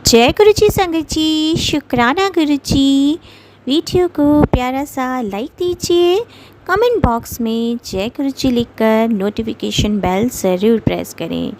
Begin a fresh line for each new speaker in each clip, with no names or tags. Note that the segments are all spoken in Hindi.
जय गुरु जी संगत जी, शुक्राना गुरु जी। वीडियो को प्यारा सा लाइक दीजिए, कमेंट बॉक्स में जय गुरु जी लिखकर नोटिफिकेशन बेल ज़रूर प्रेस करें।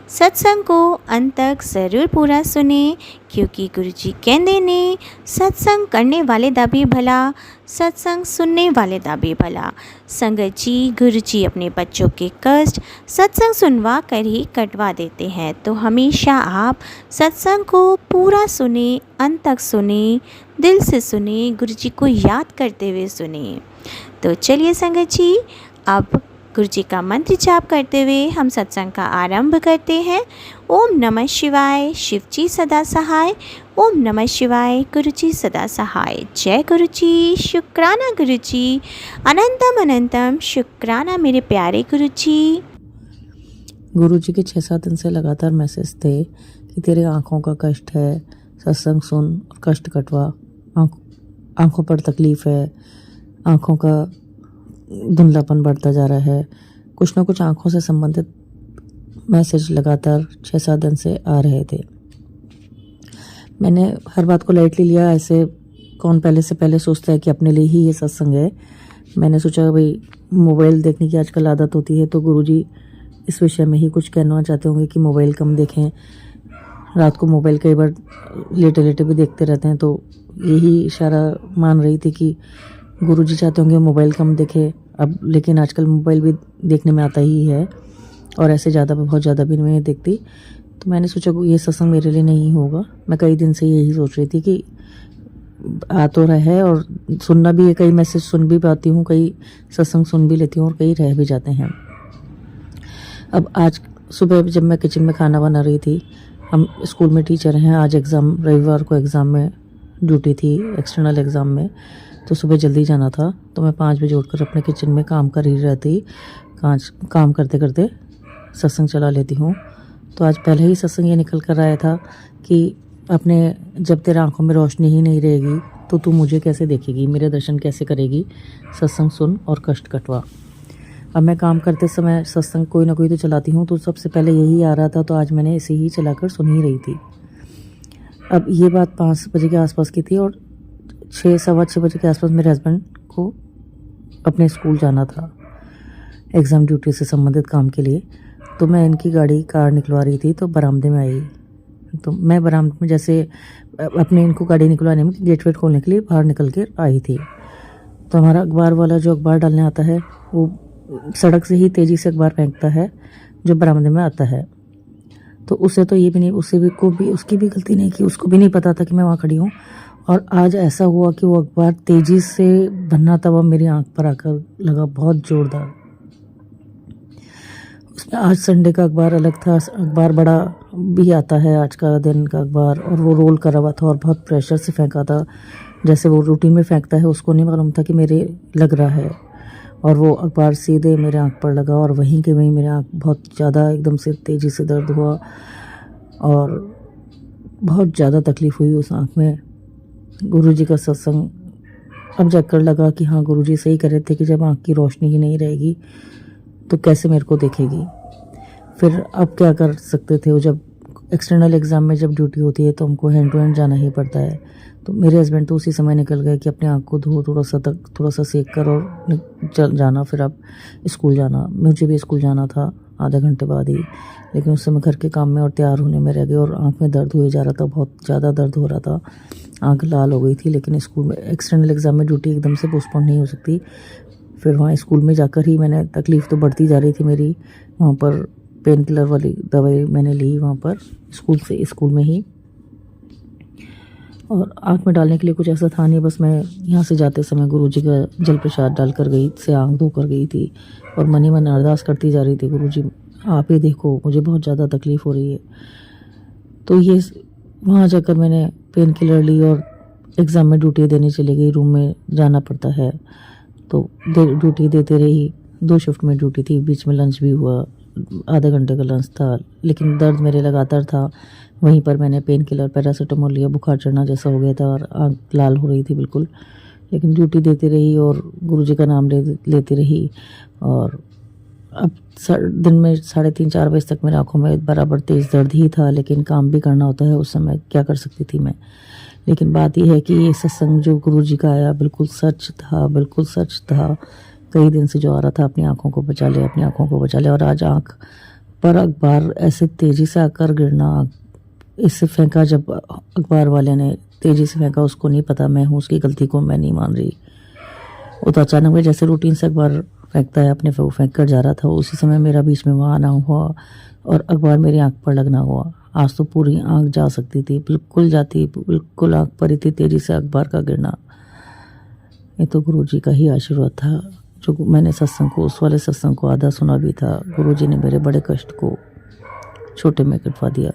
सत्संग को अंत तक ज़रूर पूरा सुने, क्योंकि गुरु जी कहते ने सत्संग करने वाले दा भी भला, सत्संग सुनने वाले दा भी भला। संगत जी, गुरु जी अपने बच्चों के कष्ट सत्संग सुनवा कर ही कटवा देते हैं, तो हमेशा आप सत्संग को पूरा सुने, अंत तक सुने, दिल से सुने, गुरु जी को याद करते हुए सुने। तो चलिए संगत जी, अब गुरु जी का मंत्र जाप करते हुए हम सत्संग का आरंभ करते हैं। ओम नमः शिवाय, शिव जी सदा सहाय। ओम नमः शिवाय, गुरु जी सदा सहाय। जय गुरु जी, शुक्राना गुरु जी, अनंतम अनंतम शुक्राना मेरे प्यारे गुरु जी।
गुरु जी के 6-7 दिन से लगातार मैसेज थे कि तेरे आँखों का कष्ट है, सत्संग सुन और कष्ट कटवा। आँखों पर तकलीफ़ है, आँखों का धुंधलापन बढ़ता जा रहा है। कुछ ना कुछ आँखों से संबंधित मैसेज लगातार 6-7 दिन से आ रहे थे। मैंने हर बात को लाइटली लिया। ऐसे कौन पहले से पहले सोचता है कि अपने लिए ही ये सत्संग है। मैंने सोचा भाई मोबाइल देखने की आजकल आदत होती है, तो गुरुजी इस विषय में ही कुछ कहना चाहते होंगे कि मोबाइल कम देखें। रात को मोबाइल कई बार लेटे लेटे भी देखते रहते हैं, तो यही इशारा मान रही थी कि गुरुजी चाहते होंगे मोबाइल कम देखे। अब लेकिन आजकल मोबाइल भी देखने में आता ही है, और ऐसे बहुत ज़्यादा भी नहीं देखती। तो मैंने सोचा ये सत्संग मेरे लिए नहीं होगा। मैं कई दिन से यही सोच रही थी कि आ तो रहा है और सुनना भी है, कई मैसेज सुन भी पाती हूँ, कई सत्संग सुन भी लेती हूँ और कई रह भी जाते हैं। अब आज सुबह जब मैं किचन में खाना बना रही थी, हम स्कूल में टीचर हैं, आज एग्ज़ाम, रविवार को एग्ज़ाम में ड्यूटी थी, एक्सटर्नल एग्ज़ाम में, तो सुबह जल्दी जाना था। तो मैं 5 बजे उठकर अपने किचन में काम कर ही रहती। काम करते करते सत्संग चला लेती हूँ। तो आज पहले ही सत्संग ये निकल कर आया था कि अपने जब तेरे आँखों में रोशनी ही नहीं रहेगी तो तू मुझे कैसे देखेगी, मेरे दर्शन कैसे करेगी, सत्संग सुन और कष्ट कटवा। अब मैं काम करते समय सत्संग कोई ना कोई तो चलाती हूँ, तो सबसे पहले यही आ रहा था, तो आज मैंने इसे ही चलाकर सुन ही रही थी। अब ये बात 5 बजे के आसपास की थी और 6-6:15 बजे के आसपास मेरे हस्बैंड को अपने स्कूल जाना था एग्ज़ाम ड्यूटी से संबंधित काम के लिए। तो मैं इनकी कार निकलवा रही थी, तो बरामदे में आई। तो मैं बरामदे में जैसे अपने इनको गाड़ी निकलवाने में गेट वेट खोलने के लिए बाहर निकल के आई थी, तो हमारा अखबार वाला जो अखबार डालने आता है वो सड़क से ही तेज़ी से अखबार फेंकता है जो बरामदे में आता है। तो उसे तो ये भी नहीं, उसकी भी गलती नहीं कि उसको भी नहीं पता था कि मैं वहाँ खड़ी हूँ। और आज ऐसा हुआ कि वो अखबार तेज़ी से बनना तब मेरी आंख पर आकर लगा, बहुत जोरदार। उसमें आज संडे का अखबार अलग था, अखबार बड़ा भी आता है आज का दिन का अखबार, और वो रोल करा हुआ था और बहुत प्रेशर से फेंका था, जैसे वो रूटीन में फेंकता है। उसको नहीं मालूम था कि मेरे लग रहा है, और वो अखबार सीधे मेरे आंख पर लगा और वहीं के वहीं मेरे आंख बहुत ज़्यादा एकदम से तेज़ी से दर्द हुआ और बहुत ज़्यादा तकलीफ़ हुई उस आंख में। गुरुजी का सत्संग अब जाकर लगा कि हाँ, गुरुजी सही कह रहे थे कि जब आंख की रोशनी ही नहीं रहेगी तो कैसे मेरे को देखेगी। फिर अब क्या कर सकते थे, वो जब एक्सटर्नल एग्ज़ाम में जब ड्यूटी होती है तो हमको हैंड टू हैंड जाना ही पड़ता है। तो मेरे हस्बैंड तो उसी समय निकल गए कि अपने आँख को धो, थोड़ा सा सेक कर और चल जाना, फिर अब स्कूल जाना। मुझे भी स्कूल जाना था आधे घंटे बाद ही, लेकिन उस समय घर के काम में और तैयार होने में रह गए और आँख में दर्द हुए जा रहा था, बहुत ज़्यादा दर्द हो रहा था, आँख लाल हो गई थी। लेकिन स्कूल में एक्सटर्नल एग्ज़ाम में ड्यूटी एकदम से पोस्टपोन नहीं हो सकती। फिर वहाँ स्कूल में जाकर ही मैंने, तकलीफ़ तो बढ़ती जा रही थी मेरी, वहाँ पर पेन किलर वाली दवाई मैंने ली वहाँ पर स्कूल में ही। और आँख में डालने के लिए कुछ ऐसा था नहीं, बस मैं यहाँ से जाते समय गुरुजी का जल प्रसाद डालकर गई, से आँख धोकर गई थी और मन ही मन अरदास करती जा रही थी, गुरुजी आप ही देखो, मुझे बहुत ज़्यादा तकलीफ़ हो रही है। तो ये वहाँ जाकर मैंने पेन किलर ली और एग्ज़ाम में ड्यूटी देने चली गई। रूम में जाना पड़ता है, तो ड्यूटी देते रही। 2 शिफ्ट में ड्यूटी थी, बीच में लंच भी हुआ, आधे घंटे का लंच था, लेकिन दर्द मेरे लगातार था। वहीं पर मैंने पेन किलर पैरासीटामोल लिया, बुखार चढ़ना जैसा हो गया था और आँख लाल हो रही थी बिल्कुल। लेकिन ड्यूटी देती रही और गुरुजी का नाम लेती रही और अब दिन में 3:30-4 बजे तक मेरी आंखों में बराबर तेज़ दर्द ही था, लेकिन काम भी करना होता है उस समय, क्या कर सकती थी मैं। लेकिन बात यह है कि ये सत्संग जो गुरुजी का आया बिल्कुल सच था, बिल्कुल सच था। कई दिन से जो आ रहा था, अपनी आंखों को बचा ले, अपनी आंखों को बचा ले, और आज आंख पर अखबार ऐसे तेज़ी से आकर गिरना, इससे फेंका जब अखबार वाले ने तेज़ी से फेंका, उसको नहीं पता मैं हूँ, उसकी गलती को मैं नहीं मान रही। वो तो अचानक में जैसे रूटीन से अखबार फेंकता है अपने, वो फेंक कर जा रहा था, उसी समय मेरा बीच में वहाँ आना हुआ और अखबार मेरी आंख पर लगना हुआ। आज तो पूरी आंख जा सकती थी, बिल्कुल जाती, बिल्कुल आंख पर ही थी तेज़ी से अखबार का गिरना। ये तो गुरुजी का ही आशीर्वाद था, जो मैंने सत्संग को, उस वाले सत्संग को आधा सुना भी था। गुरुजी ने मेरे बड़े कष्ट को छोटे में कटवा दिया।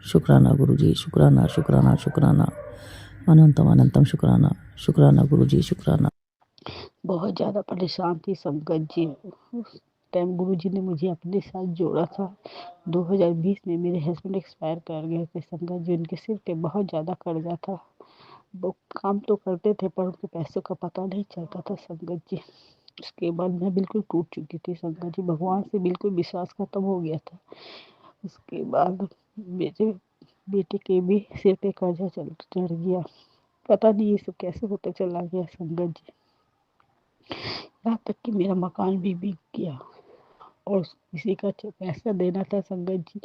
शुक्राना गुरुजी, शुक्राना शुक्राना शुक्राना, अनंतम अनंतम शुक्राना, शुक्राना गुरुजी, शुक्राना।
बहुत ज़्यादा परेशान थी संगत जी। उस टाइम गुरुजी ने मुझे अपने साथ जोड़ा था। 2020 में मेरे हस्बैंड एक्सपायर कर गए थे संगत जी। उनके सिर पे बहुत ज़्यादा कर्जा था। वो काम तो करते थे पर उनके पैसों का पता नहीं चलता था संगत जी। उसके बाद मैं बिल्कुल टूट चुकी थी संगत जी, भगवान से बिल्कुल विश्वास खत्म हो गया था। उसके बाद मेरे बेटे के भी सिर पे कर्जा चढ़ गया। पता नहीं ये सब कैसे होता चला गया संगत जी। यहाँ तक कि मेरा मकान भी बिक गया और किसी का पैसा देना था संगत जी।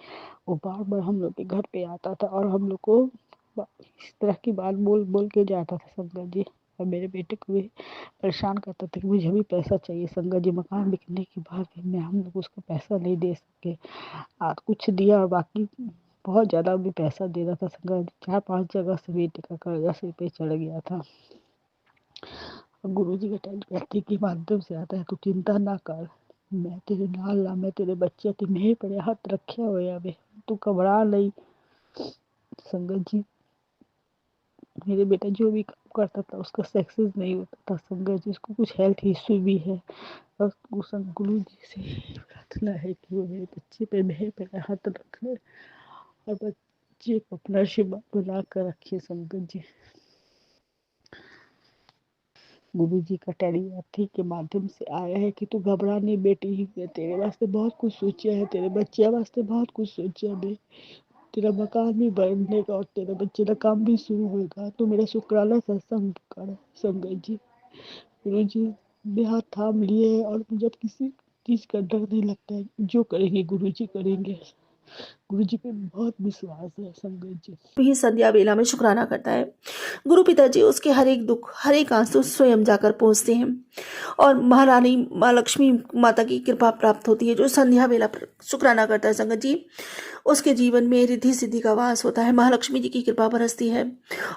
वो बार बार हम लोग के घर पे आता था और हम लोग को इस तरह की बात बोल बोल के जाता था संगत जी। और मेरे बेटे को भी परेशान करता था कि मुझे भी पैसा चाहिए संगत जी। मकान बिकने के बाद भी मैं हम लोग उसको पैसा नहीं दे सके। आज कुछ दिया और बाकी बहुत ज़्यादा भी पैसा दे रहा था संगत जी। 4-5 जगह से बेटे का कर्जा सिर पे चढ़ गया था। गुरुजी का टेलीपैथी के माध्यम से आता है, तू चिंता ना कर, मैं तेरे नाल ला, मैं तेरे बच्चे ते मेरे पड़े हाथ रखे हुए वे, तू घबरा नहीं संगत जी। मेरे बेटा जो भी काम करता था उसका सक्सेस नहीं होता था संगत जी। उसको कुछ हेल्थ इश्यू भी है और गुरु जी से प्रार्थना है कि वो मेरे बच्चे पे मेरे पे हाथ रखे और बच्चे को अपना आशीर्वाद बना कर रखे संगत जी। गुरु जी का टेलीपैथी के माध्यम से आया है कि तू घबरा नहीं बेटी, तेरे वास्ते बहुत कुछ सोचा है, तेरे बच्चे वास्ते बहुत कुछ सोचा है। तेरा मकान भी बनने का और तेरे बच्चे का काम भी शुरू होगा। तो मेरा शुक्राना सत्संग कर संगत जी। गुरु जी ने हाथ थाम लिए और मुझे किसी चीज़ का डर नहीं लगता है। जो करेंगे गुरु जी करेंगे। गुरु जी पे बहुत विश्वास है संगत जी।
ही संध्या बेला में शुक्राना करता है। गुरु पिताजी उसके हर एक दुख, हर एक आंसू स्वयं जाकर पहुँचते हैं और महारानी माँ लक्ष्मी माता की कृपा प्राप्त होती है। जो संध्या बेला पर शुक्राना करता है संगत जी, उसके जीवन में रिद्धि सिद्धि का वास होता है, महालक्ष्मी जी की कृपा बरसती है।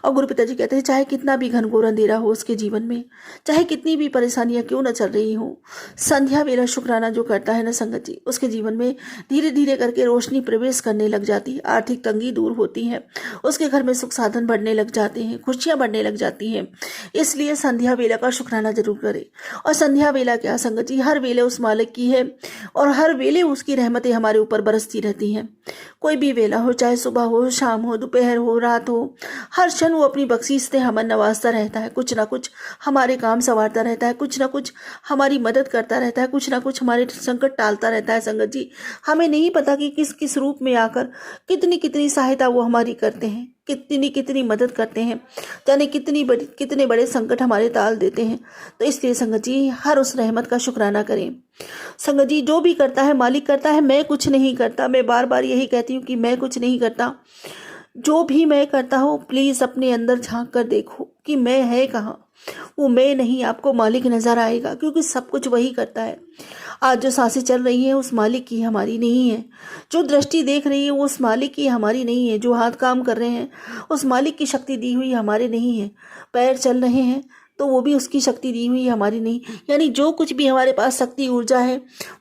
और गुरु पिताजी कहते हैं चाहे कितना भी घनघोर अंधेरा हो उसके जीवन में, चाहे कितनी भी परेशानियां क्यों न चल रही हो, संध्या बेला शुक्राना जो करता है ना संगत जी, उसके जीवन में धीरे धीरे करके रोशनी प्रवेश करने लग जाती है, आर्थिक तंगी दूर होती है, उसके घर में सुख साधन बढ़ने लग जाते हैं, खुशियां बढ़ने लग जाती हैं। इसलिए संध्या बेला का शुक्राना जरूर करें। और संध्या बेला क्या संगत जी, हर वेले उस मालिक की है और हर वेले उसकी रहमतें हमारे ऊपर बरसती रहती हैं। कोई भी वेला हो, चाहे सुबह हो, शाम हो, दोपहर हो, रात हो, हर क्षण वो अपनी बख्शीश से हमें नवाजता रहता है, कुछ ना कुछ हमारे काम संवारता रहता है, कुछ ना कुछ हमारी मदद करता रहता है, कुछ ना कुछ हमारे संकट टालता रहता है संगत जी। हमें नहीं पता कि किस किस रूप में आकर कितनी कितनी सहायता वो हमारी करते हैं, कितनी कितनी मदद करते हैं, जाने कितने बड़े संकट हमारे टाल देते हैं। तो इसलिए संगत जी हर उस रहमत का शुक्राना करें। संगत जी जो भी करता है मालिक करता है, मैं कुछ नहीं करता। मैं बार बार यही कहती हूँ कि मैं कुछ नहीं करता। जो भी मैं करता हूँ प्लीज़ अपने अंदर झांक कर देखो कि मैं है कहाँ। वो मैं नहीं, आपको मालिक नज़र आएगा, क्योंकि सब कुछ वही करता है। आज जो सांसें चल रही हैं उस मालिक की, हमारी नहीं है। जो दृष्टि देख रही है वो उस मालिक की, हमारी नहीं है। जो हाथ काम कर रहे हैं उस मालिक की शक्ति दी हुई हमारे नहीं है। पैर चल रहे हैं तो वो भी उसकी शक्ति दी हुई हमारी नहीं। यानी जो कुछ भी हमारे पास शक्ति ऊर्जा है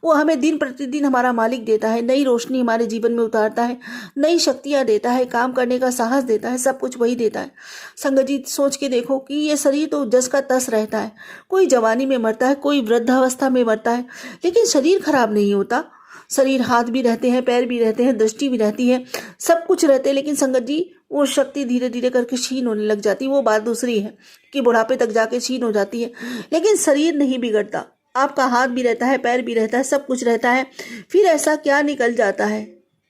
वो हमें दिन प्रतिदिन हमारा मालिक देता है, नई रोशनी हमारे जीवन में उतारता है, नई शक्तियाँ देता है, काम करने का साहस देता है, सब कुछ वही देता है। संगत जी सोच के देखो कि ये शरीर तो जस का तस रहता है, कोई जवानी में मरता है, कोई वृद्धावस्था में मरता है, लेकिन शरीर खराब नहीं होता। शरीर, हाथ भी रहते हैं, पैर भी रहते हैं, दृष्टि भी रहती है, सब कुछ रहते हैं, लेकिन संगत जी वो शक्ति धीरे धीरे करके क्षीण होने लग जाती है। वो बात दूसरी है कि बुढ़ापे तक जाके क्षीण हो जाती है, लेकिन शरीर नहीं बिगड़ता। आपका हाथ भी रहता है, पैर भी रहता है, सब कुछ रहता है, फिर ऐसा क्या निकल जाता है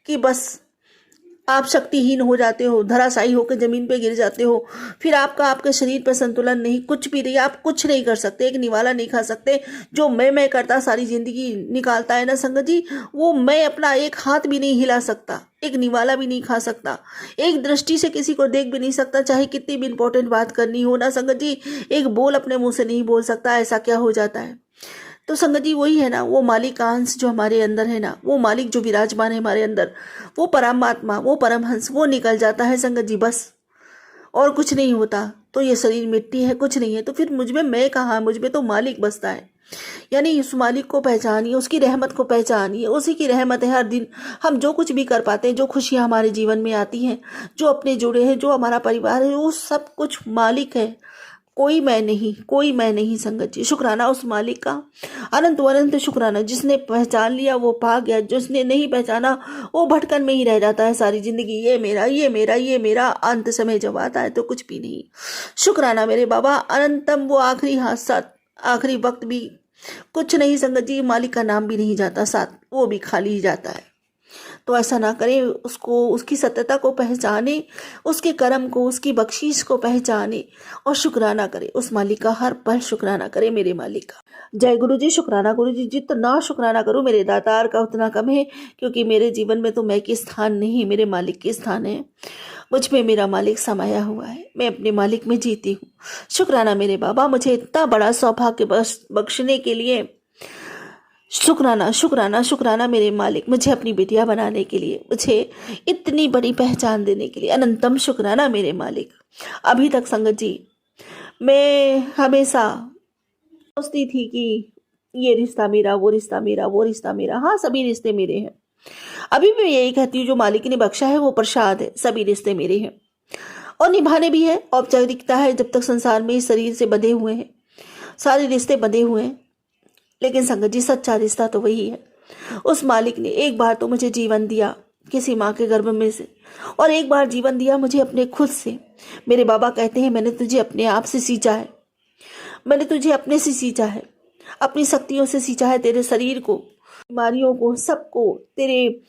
कि बस आप शक्तिहीन हो जाते हो, धराशायी होकर ज़मीन पे गिर जाते हो। फिर आपके शरीर पर संतुलन नहीं, कुछ भी नहीं, आप कुछ नहीं कर सकते, एक निवाला नहीं खा सकते। जो मैं करता सारी ज़िंदगी निकालता है ना संगत जी, वो मैं अपना एक हाथ भी नहीं हिला सकता, एक निवाला भी नहीं खा सकता, एक दृष्टि से किसी को देख भी नहीं सकता, चाहे कितनी भी इंपॉर्टेंट बात करनी हो ना संगत जी, एक बोल अपने मुँह से नहीं बोल सकता। ऐसा क्या हो जाता है? तो संगत जी वही है ना, वो मालिक का अंश जो हमारे अंदर है ना, वो मालिक जो विराजमान है हमारे अंदर, वो परमात्मा, वो परमहंस, वो निकल जाता है संगत जी, बस और कुछ नहीं होता। तो ये शरीर मिट्टी है, कुछ नहीं है, तो फिर मुझ में मैं कहाँ, मुझ में तो मालिक बसता है। यानी उस मालिक को पहचानिए, उसकी रहमत को पहचानिए, उसी की रहमत है हर दिन हम जो कुछ भी कर पाते हैं, जो खुशियाँ हमारे जीवन में आती हैं, जो अपने जुड़े हैं, जो हमारा परिवार है, वो सब कुछ मालिक है, कोई मैं नहीं, कोई मैं नहीं संगत जी। शुक्राना उस मालिक का, अनंत अनंत शुक्राना। जिसने पहचान लिया वो पा गया, जिसने नहीं पहचाना वो भटकन में ही रह जाता है सारी जिंदगी, ये मेरा, ये मेरा, ये मेरा। अंत समय जब आता है तो कुछ भी नहीं। शुक्राना मेरे बाबा, अनंतम वो आखिरी हादसा, आखिरी वक्त भी कुछ नहीं संगत जी, मालिक का नाम भी नहीं जाता साथ, वो भी खाली ही जाता है। तो ऐसा ना करें, उसको, उसकी सत्यता को पहचाने, उसके कर्म को, उसकी बख्शीश को पहचाने और शुक्राना करें उस मालिक का, हर पल शुक्राना करें मेरे मालिक का। जय गुरु जी। शुक्राना गुरु जी, जितना शुक्राना करूं मेरे दातार का उतना कम है, क्योंकि मेरे जीवन में तो मैं के स्थान नहीं, मेरे मालिक के स्थान है। मुझ में मेरा मालिक समाया हुआ है, मैं अपने मालिक में जीती हूँ। शुक्राना मेरे बाबा, मुझे इतना बड़ा सौभाग्य बख्शने के लिए शुक्राना, शुक्राना, शुक्राना मेरे मालिक, मुझे अपनी बिटिया बनाने के लिए, मुझे इतनी बड़ी पहचान देने के लिए अनंतम शुक्राना मेरे मालिक। अभी तक संगत जी मैं हमेशा सोचती थी कि ये रिश्ता मेरा, वो रिश्ता मेरा, वो रिश्ता मेरा। हाँ, सभी रिश्ते मेरे हैं। अभी भी यही कहती हूँ, जो मालिक ने बख्शा है वो प्रसाद है, सभी रिश्ते मेरे हैं और निभाने भी है। औपचारिकता है, जब तक संसार में इस शरीर से बंधे हुए हैं, सारे रिश्ते बंधे हुए हैं। लेकिन संगत जी सच्चा रिश्ता तो वही है। उस मालिक ने एक बार तो मुझे जीवन दिया किसी माँ के गर्भ में से, और एक बार जीवन दिया मुझे अपने खुद से। मेरे बाबा कहते हैं, मैंने तुझे अपने आप से सींचा है, मैंने तुझे अपने से सींचा है, अपनी शक्तियों से सींचा है, तेरे शरीर को, बीमारियों को, सबको, तेरे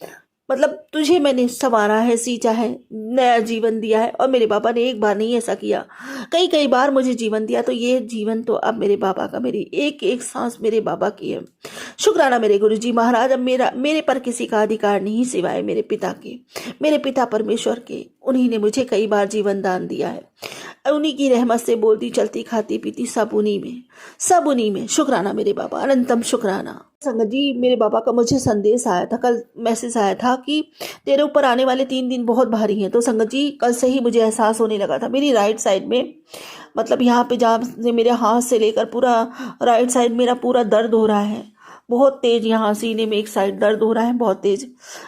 मतलब तुझे मैंने संवारा है, सींचा है, नया जीवन दिया है। और मेरे बाबा ने एक बार नहीं ऐसा किया, कई कई बार मुझे जीवन दिया। तो ये जीवन तो अब मेरे बाबा का, मेरी एक एक सांस मेरे बाबा की है। शुक्राना मेरे गुरुजी महाराज। अब मेरे पर किसी का अधिकार नहीं सिवाय मेरे पिता के, मेरे पिता परमेश्वर के। उन्हीं ने मुझे कई बार जीवन दान दिया है, उन्हीं की रहमत से बोलती, चलती, खाती, पीती, सब उन्हीं में, सब उन्हीं में। शुक्राना मेरे बाबा, अनंतम शुक्राना। संगत जी मेरे बाबा का मुझे संदेश आया था, कल मैसेज आया था कि तेरे ऊपर आने वाले 3 दिन बहुत भारी हैं। तो संगत जी कल से ही मुझे एहसास होने लगा था, मेरी राइट साइड में, मतलब यहाँ पे जहाँ से मेरे हाथ से लेकर पूरा राइट साइड मेरा पूरा दर्द हो रहा है, बहुत तेज। यहाँ सीने में एक साइड दर्द हो रहा है बहुत तेज,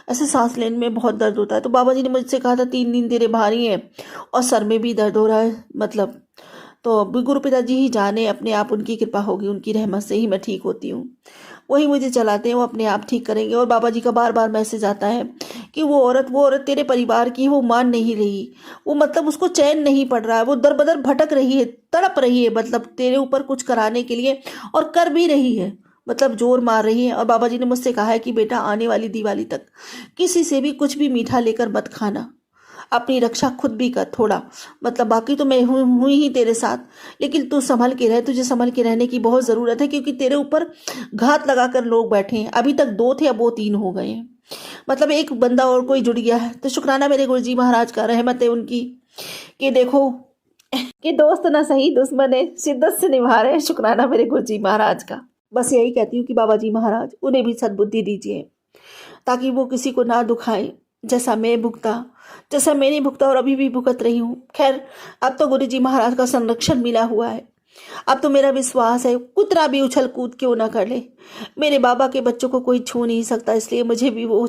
ऐसे सांस लेने में बहुत दर्द होता है। तो बाबा जी ने मुझसे कहा था 3 दिन तेरे भारी हैं, और सर में भी दर्द हो रहा है, मतलब। तो गुरु पिताजी ही जाने, अपने आप उनकी कृपा होगी, उनकी रहमत से ही मैं ठीक होती हूँ। वही मुझे चलाते हैं, वो अपने आप ठीक करेंगे। और बाबा जी का बार बार मैसेज आता है कि वो औरत तेरे परिवार की, वो मान नहीं रही, वो मतलब उसको चैन नहीं पड़ रहा है, वो दर बदर भटक रही है, तड़प रही है, मतलब तेरे ऊपर कुछ कराने के लिए, और कर भी रही है, मतलब जोर मार रही है। और बाबा जी ने मुझसे कहा है कि बेटा आने वाली दिवाली तक किसी से भी कुछ भी मीठा लेकर मत खाना, अपनी रक्षा खुद भी कर थोड़ा, मतलब बाकी तो मैं हुई ही तेरे साथ, लेकिन तू संभल के रह, तुझे संभल के रहने की बहुत ज़रूरत है, क्योंकि तेरे ऊपर घात लगाकर लोग बैठे हैं। अभी तक 2 थे, अब वो 3 हो गए हैं, मतलब एक बंदा और कोई जुड़ गया है। तो शुक्राना मेरे गुरुजी महाराज का, रहमत है उनकी कि देखो कि दोस्त ना सही दुश्मन है, शिद्दत से निभा रहे हैं। शुक्राना मेरे गुरुजी महाराज का। बस यही कहती हूँ कि बाबा जी महाराज उन्हें भी सद्बुद्धि दीजिए, ताकि वो किसी को ना दुखाएं, जैसा मैं भुगता, जैसा मैंने भुगता और अभी भी भुगत रही हूँ। खैर अब तो गुरुजी महाराज का संरक्षण मिला हुआ है, अब तो मेरा विश्वास है कुतरा भी उछल कूद क्यों ना कर ले, मेरे बाबा के बच्चों को कोई छू नहीं सकता, इसलिए मुझे भी वो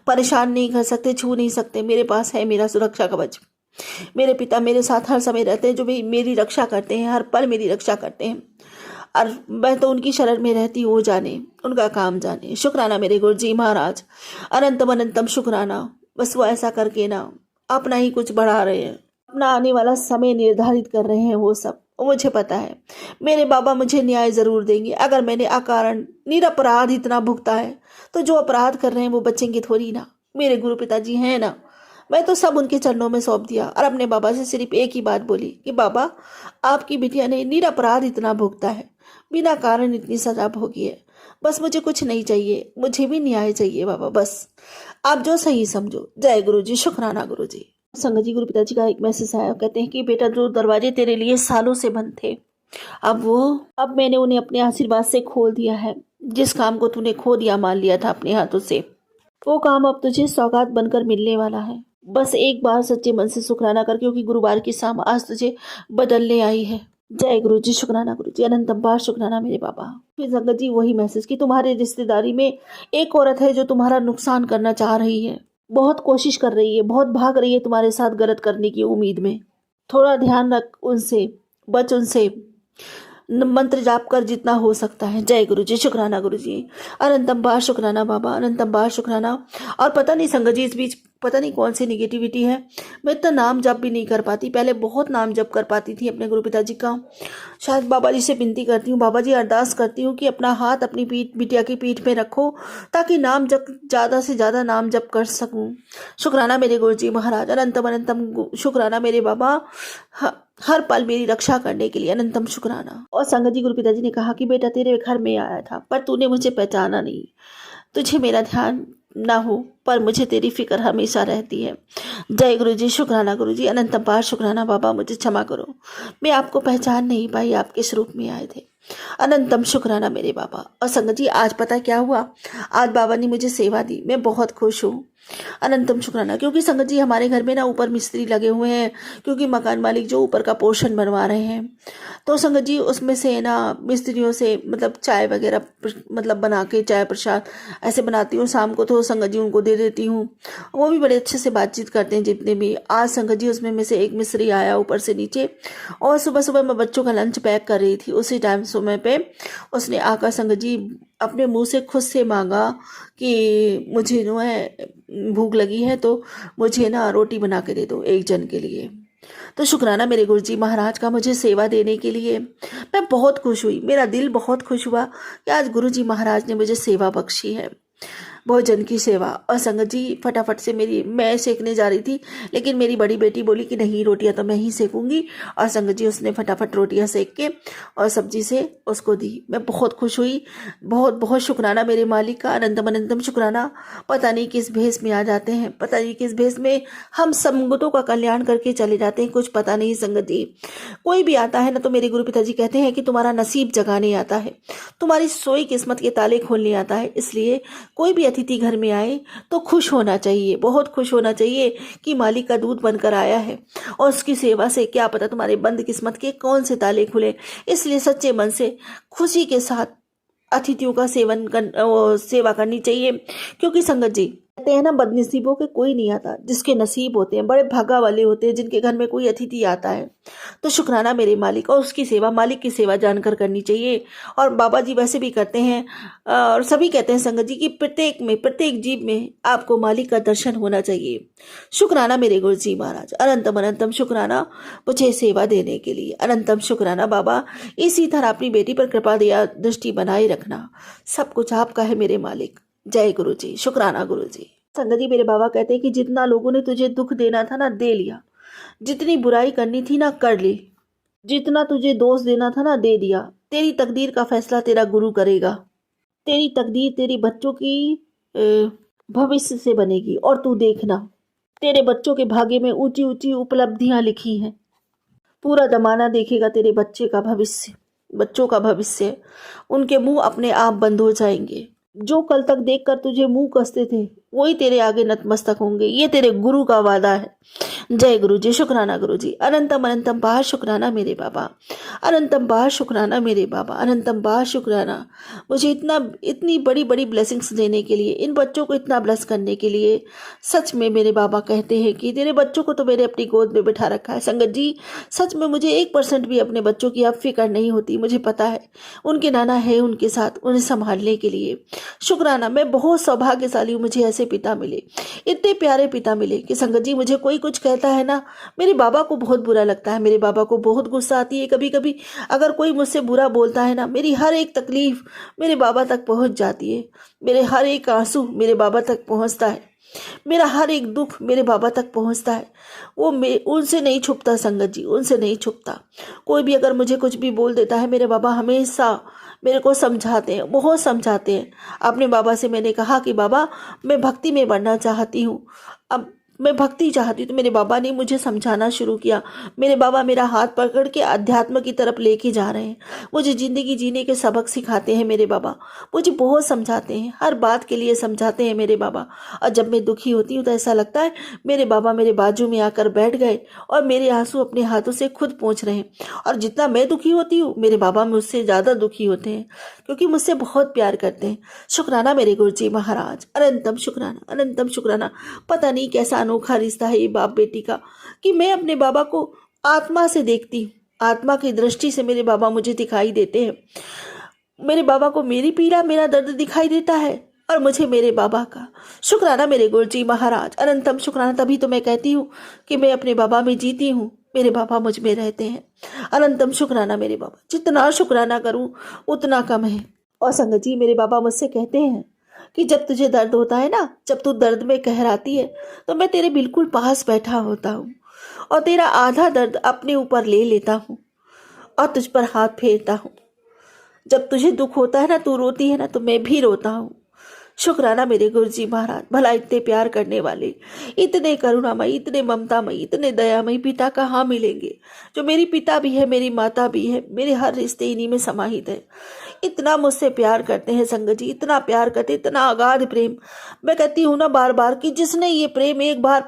परेशान नहीं कर सकते, छू नहीं सकते। मेरे पास है मेरा सुरक्षा कवच, मेरे पिता मेरे साथ हर समय रहते हैं, जो भी मेरी रक्षा करते हैं, हर पल मेरी रक्षा करते हैं, और मैं तो उनकी शरण में रहती हूँ, जाने उनका काम जाने। शुक्राना मेरे गुरुजी महाराज, अनंतम अनंतम शुक्राना। बस वो ऐसा करके ना अपना ही कुछ बढ़ा रहे हैं, अपना आने वाला समय निर्धारित कर रहे हैं वो सब, मुझे पता है मेरे बाबा मुझे न्याय ज़रूर देंगे। अगर मैंने अकारण निरपराध इतना भुगता है तो जो अपराध कर रहे हैं वो बचेंगे थोड़ी ना। मेरे गुरु पिताजी हैं ना, मैं तो सब उनके चरणों में सौंप दिया और अपने बाबा से सिर्फ एक ही बात बोली कि बाबा, आपकी बिटिया ने निरपराध इतना भुगता है, बिना कारण इतनी सजा भोगी है। बस मुझे कुछ नहीं चाहिए, मुझे भी न्याय चाहिए बाबा, बस आप जो सही समझो। जय गुरु जी, शुक्राना गुरु जी। संगत जी, गुरु पिताजी का एक मैसेज आया, कहते हैं कि बेटा, जो दरवाजे तेरे लिए सालों से बंद थे, अब मैंने उन्हें अपने आशीर्वाद से खोल दिया है। जिस काम को तूने खो दिया, मान लिया था अपने हाथों से, वो काम अब तुझे सौगात बनकर मिलने वाला है। बस एक बार सच्चे मन से शुक्राना कर, क्योंकि गुरुवार की शाम आज तुझे बदलने आई है। जय गुरु जी, शुक्राना गुरु जी, अनंतम बार शुक्राना मेरे बाबा। फिर संगत जी वही मैसेज कि तुम्हारे रिश्तेदारी में एक औरत है जो तुम्हारा नुकसान करना चाह रही है, बहुत कोशिश कर रही है, बहुत भाग रही है तुम्हारे साथ गलत करने की उम्मीद में। थोड़ा ध्यान रख उनसे, बच उनसे, मंत्र जाप कर जितना हो सकता है। जय गुरु जी, शुक्राना गुरु जी, अनंतम बार शुक्राना बाबा, अनंतम बार शुक्राना। और पता नहीं संगत जी, इस बीच पता नहीं कौन सी निगेटिविटी है, मैं इतना नाम जप भी नहीं कर पाती। पहले बहुत नाम जप कर पाती थी अपने गुरु पिताजी का। शायद बाबा जी से विनती करती हूँ, बाबा जी अरदास करती हूँ कि अपना हाथ अपनी बिटिया की पीठ पे रखो ताकि नाम जप ज़्यादा से ज़्यादा नाम जप कर सकूँ। शुक्राना मेरे गुरु जी महाराज, अनंतम अनंतम शुक्राना मेरे बाबा, हर पल मेरी रक्षा करने के लिए अनंतम शुक्राना। और संगत जी, गुरु पिताजी ने कहा कि बेटा, तेरे घर में आया था पर तूने मुझे पहचाना नहीं, तुझे मेरा ध्यान ना हो पर मुझे तेरी फिक्र हमेशा रहती है। जय गुरु जी, शुक्राना गुरु जी, अनंतम बार शुक्राना बाबा, मुझे क्षमा करो, मैं आपको पहचान नहीं पाई, आप किस रूप में आए थे। अनंतम शुक्राना मेरे बाबा। और संगत जी, आज पता क्या हुआ, आज बाबा ने मुझे सेवा दी, मैं बहुत खुश हूँ। अनंतम शुक्राना। क्योंकि संगत जी, हमारे घर में ना ऊपर मिस्त्री लगे हुए हैं, क्योंकि मकान मालिक जो ऊपर का पोर्शन बनवा रहे हैं, तो संगत जी उसमें से ना मिस्त्रियों से मतलब चाय वगैरह मतलब बना के, चाय प्रसाद ऐसे बनाती हूँ शाम को, तो संगत जी उनको दे देती हूँ। वो भी बड़े अच्छे से बातचीत करते हैं जितने भी। आज संगत जी उसमें में से एक मिस्त्री आया ऊपर से नीचे, और सुबह सुबह मैं बच्चों का लंच पैक कर रही थी, उसी टाइम समय पे उसने आकर संगत जी अपने मुंह से खुद से मांगा कि मुझे जो है भूख लगी है, तो मुझे ना रोटी बना के दे दो एक जन के लिए। तो शुक्राना मेरे गुरुजी महाराज का मुझे सेवा देने के लिए। मैं बहुत खुश हुई, मेरा दिल बहुत खुश हुआ कि आज गुरुजी महाराज ने मुझे सेवा बख्शी है, भोजन की सेवा। और संगत जी फटाफट से मैं सेकने जा रही थी, लेकिन मेरी बड़ी बेटी बोली कि नहीं, रोटियां तो मैं ही सेकूंगी। और संगत जी उसने फटाफट रोटियां सेक के और सब्जी से उसको दी। मैं बहुत खुश हुई। बहुत बहुत शुक्राना मेरे मालिक का, अनंतम अनंतम शुक्राना। पता नहीं किस भेष में आ जाते हैं, पता नहीं किस भेष में हम संगतों का कल्याण करके चले जाते हैं, कुछ पता नहीं। संगत जी कोई भी आता है ना, तो मेरे गुरु पिताजी कहते हैं कि तुम्हारा नसीब जगाने आता है, तुम्हारी सोई किस्मत के ताले खोलने आता है। इसलिए कोई भी अतिथि घर में आए तो खुश होना चाहिए, बहुत खुश होना चाहिए कि मालिक का दूध बनकर आया है, और उसकी सेवा से क्या पता तुम्हारे बंद किस्मत के कौन से ताले खुले। इसलिए सच्चे मन से खुशी के साथ अतिथियों का सेवा करनी चाहिए। क्योंकि संगत जी कहते हैं ना, बदनसीबों के कोई नहीं आता, जिसके नसीब होते हैं बड़े भागा वाले होते हैं, जिनके घर में कोई अतिथि आता है। तो शुक्राना मेरे मालिक, और उसकी सेवा, मालिक की सेवा जानकर करनी चाहिए। और बाबा जी वैसे भी करते हैं, और सभी कहते हैं संगत जी कि प्रत्येक जीव में आपको मालिक का दर्शन होना चाहिए। शुक्राना मेरे गुरु जी महाराज, अनंतम अनंतम शुक्राना मुझे सेवा देने के लिए। अनंतम शुक्राना बाबा। इसी तरह अपनी बेटी पर कृपा दया दृष्टि बनाए रखना, सब कुछ आपका है मेरे मालिक। जय गुरु जी, शुक्राना गुरु जी। संगत जी मेरे बाबा कहते हैं कि जितना लोगों ने तुझे दुख देना था ना, दे लिया। जितनी बुराई करनी थी ना, कर ली। जितना तुझे दोष देना था ना, दे दिया। तेरी तकदीर का फैसला तेरा गुरु करेगा। तेरी तकदीर तेरी बच्चों की भविष्य से बनेगी। और तू देखना, तेरे बच्चों के भाग्य में ऊंची ऊंची उपलब्धियां लिखी हैं। पूरा जमाना देखेगा तेरे बच्चों का भविष्य। उनके मुंह अपने आप बंद हो जाएंगे। जो कल तक देखकर तुझे मुंह कसते थे, वही तेरे आगे नतमस्तक होंगे। ये तेरे गुरु का वादा है। जय गुरु जी, शुक्राना गुरु जी। अनंतम अनंतम बार शुक्राना मेरे बाबा, अनंतम बार शुक्राना मेरे बाबा, अनंतम बार शुक्राना मुझे इतनी बड़ी बड़ी ब्लेसिंग्स देने के लिए, इन बच्चों को इतना ब्लेस करने के लिए। सच में मेरे बाबा कहते हैं कि तेरे बच्चों को तो मेरे अपनी गोद में बिठा रखा है। संगत जी सच में मुझे 1% भी अपने बच्चों की अब फिक्र नहीं होती। मुझे पता है उनके नाना है उनके साथ, उन्हें संभालने के लिए। शुक्राना, मैं बहुत सौभाग्यशाली हूँ, मुझे ऐसे पिता मिले, इतने प्यारे पिता मिले कि संगत जी मुझे कोई कुछ कह कहता है ना, मेरे बाबा को बहुत बुरा लगता है, मेरे बाबा को बहुत गुस्सा आती है। कभी कभी अगर कोई मुझसे बुरा बोलता है ना, मेरी हर एक तकलीफ मेरे बाबा तक पहुंच जाती है। मेरे हर एक आंसू मेरे बाबा तक पहुंचता है। मेरा हर एक दुख मेरे बाबा तक पहुंचता है। वो उनसे नहीं छुपता संगत जी, उनसे नहीं छुपता। कोई भी अगर मुझे कुछ भी बोल देता है, मेरे बाबा हमेशा मेरे को समझाते हैं, बहुत समझाते हैं। अपने बाबा से मैंने कहा कि बाबा मैं भक्ति में बढ़ना चाहती हूँ, अब मैं भक्ति चाहती हूँ। तो मेरे बाबा ने मुझे समझाना शुरू किया। मेरे बाबा मेरा हाथ पकड़ के अध्यात्म की तरफ लेके जा रहे हैं। मुझे जिंदगी जीने के सबक सिखाते हैं मेरे बाबा। मुझे बहुत समझाते हैं, हर बात के लिए समझाते हैं मेरे बाबा। और जब मैं दुखी होती हूँ तो ऐसा लगता है मेरे बाबा मेरे बाजू में आकर बैठ गए और मेरे आंसू अपने हाथों से खुद पोंछ रहे हैं। और जितना मैं दुखी होती हूँ, मेरे बाबा मुझसे ज़्यादा दुखी होते हैं, क्योंकि मुझसे बहुत प्यार करते हैं। शुक्राना मेरे गुरु जी महाराज, अनंतम शुक्राना, अनंतम शुक्राना। पता नहीं कैसा अनोखा रिश्ता है ये बाप बेटी का, कि मैं अपने बाबा को आत्मा से देखती हूँ। आत्मा की दृष्टि से मेरे बाबा मुझे दिखाई देते हैं। मेरे बाबा को मेरी पीड़ा, मेरा दर्द दिखाई देता है, और मुझे मेरे बाबा का। शुक्राना मेरे गुरु जी महाराज, अनंतम शुक्राना। तभी तो मैं कहती हूँ कि मैं अपने बाबा में जीती हूँ, मेरे बाबा मुझ में रहते हैं। अनंतम शुक्राना मेरे बाबा। जितना शुक्राना करूँ उतना कम है। और संगत जी, मेरे बाबा मुझसे कहते हैं कि जब तुझे दर्द होता है ना, जब तू दर्द में कहराती है, तो मैं तेरे बिल्कुल पास बैठा होता हूँ और तेरा आधा दर्द अपने ऊपर ले लेता हूँ और तुझ पर हाथ फेरता हूँ। जब तुझे दुख होता है ना, तू रोती है ना, तो मैं भी रोता हूँ। शुक्राना मेरे गुरु जी महाराज। भला इतने प्यार करने वाले, इतने करुणामयी, इतने ममतामयी, इतने दयामयी पिता कहाँ मिलेंगे, जो मेरी पिता भी है, मेरी माता भी है, मेरे हर रिश्ते इन्हीं में समाहित है। इतना मुझसे प्यार करते हैं संगत जी, इतना प्यार करते, इतना अगाध प्रेम। मैं कहती हूँ ना बार बार कि जिसने ये प्रेम एक बार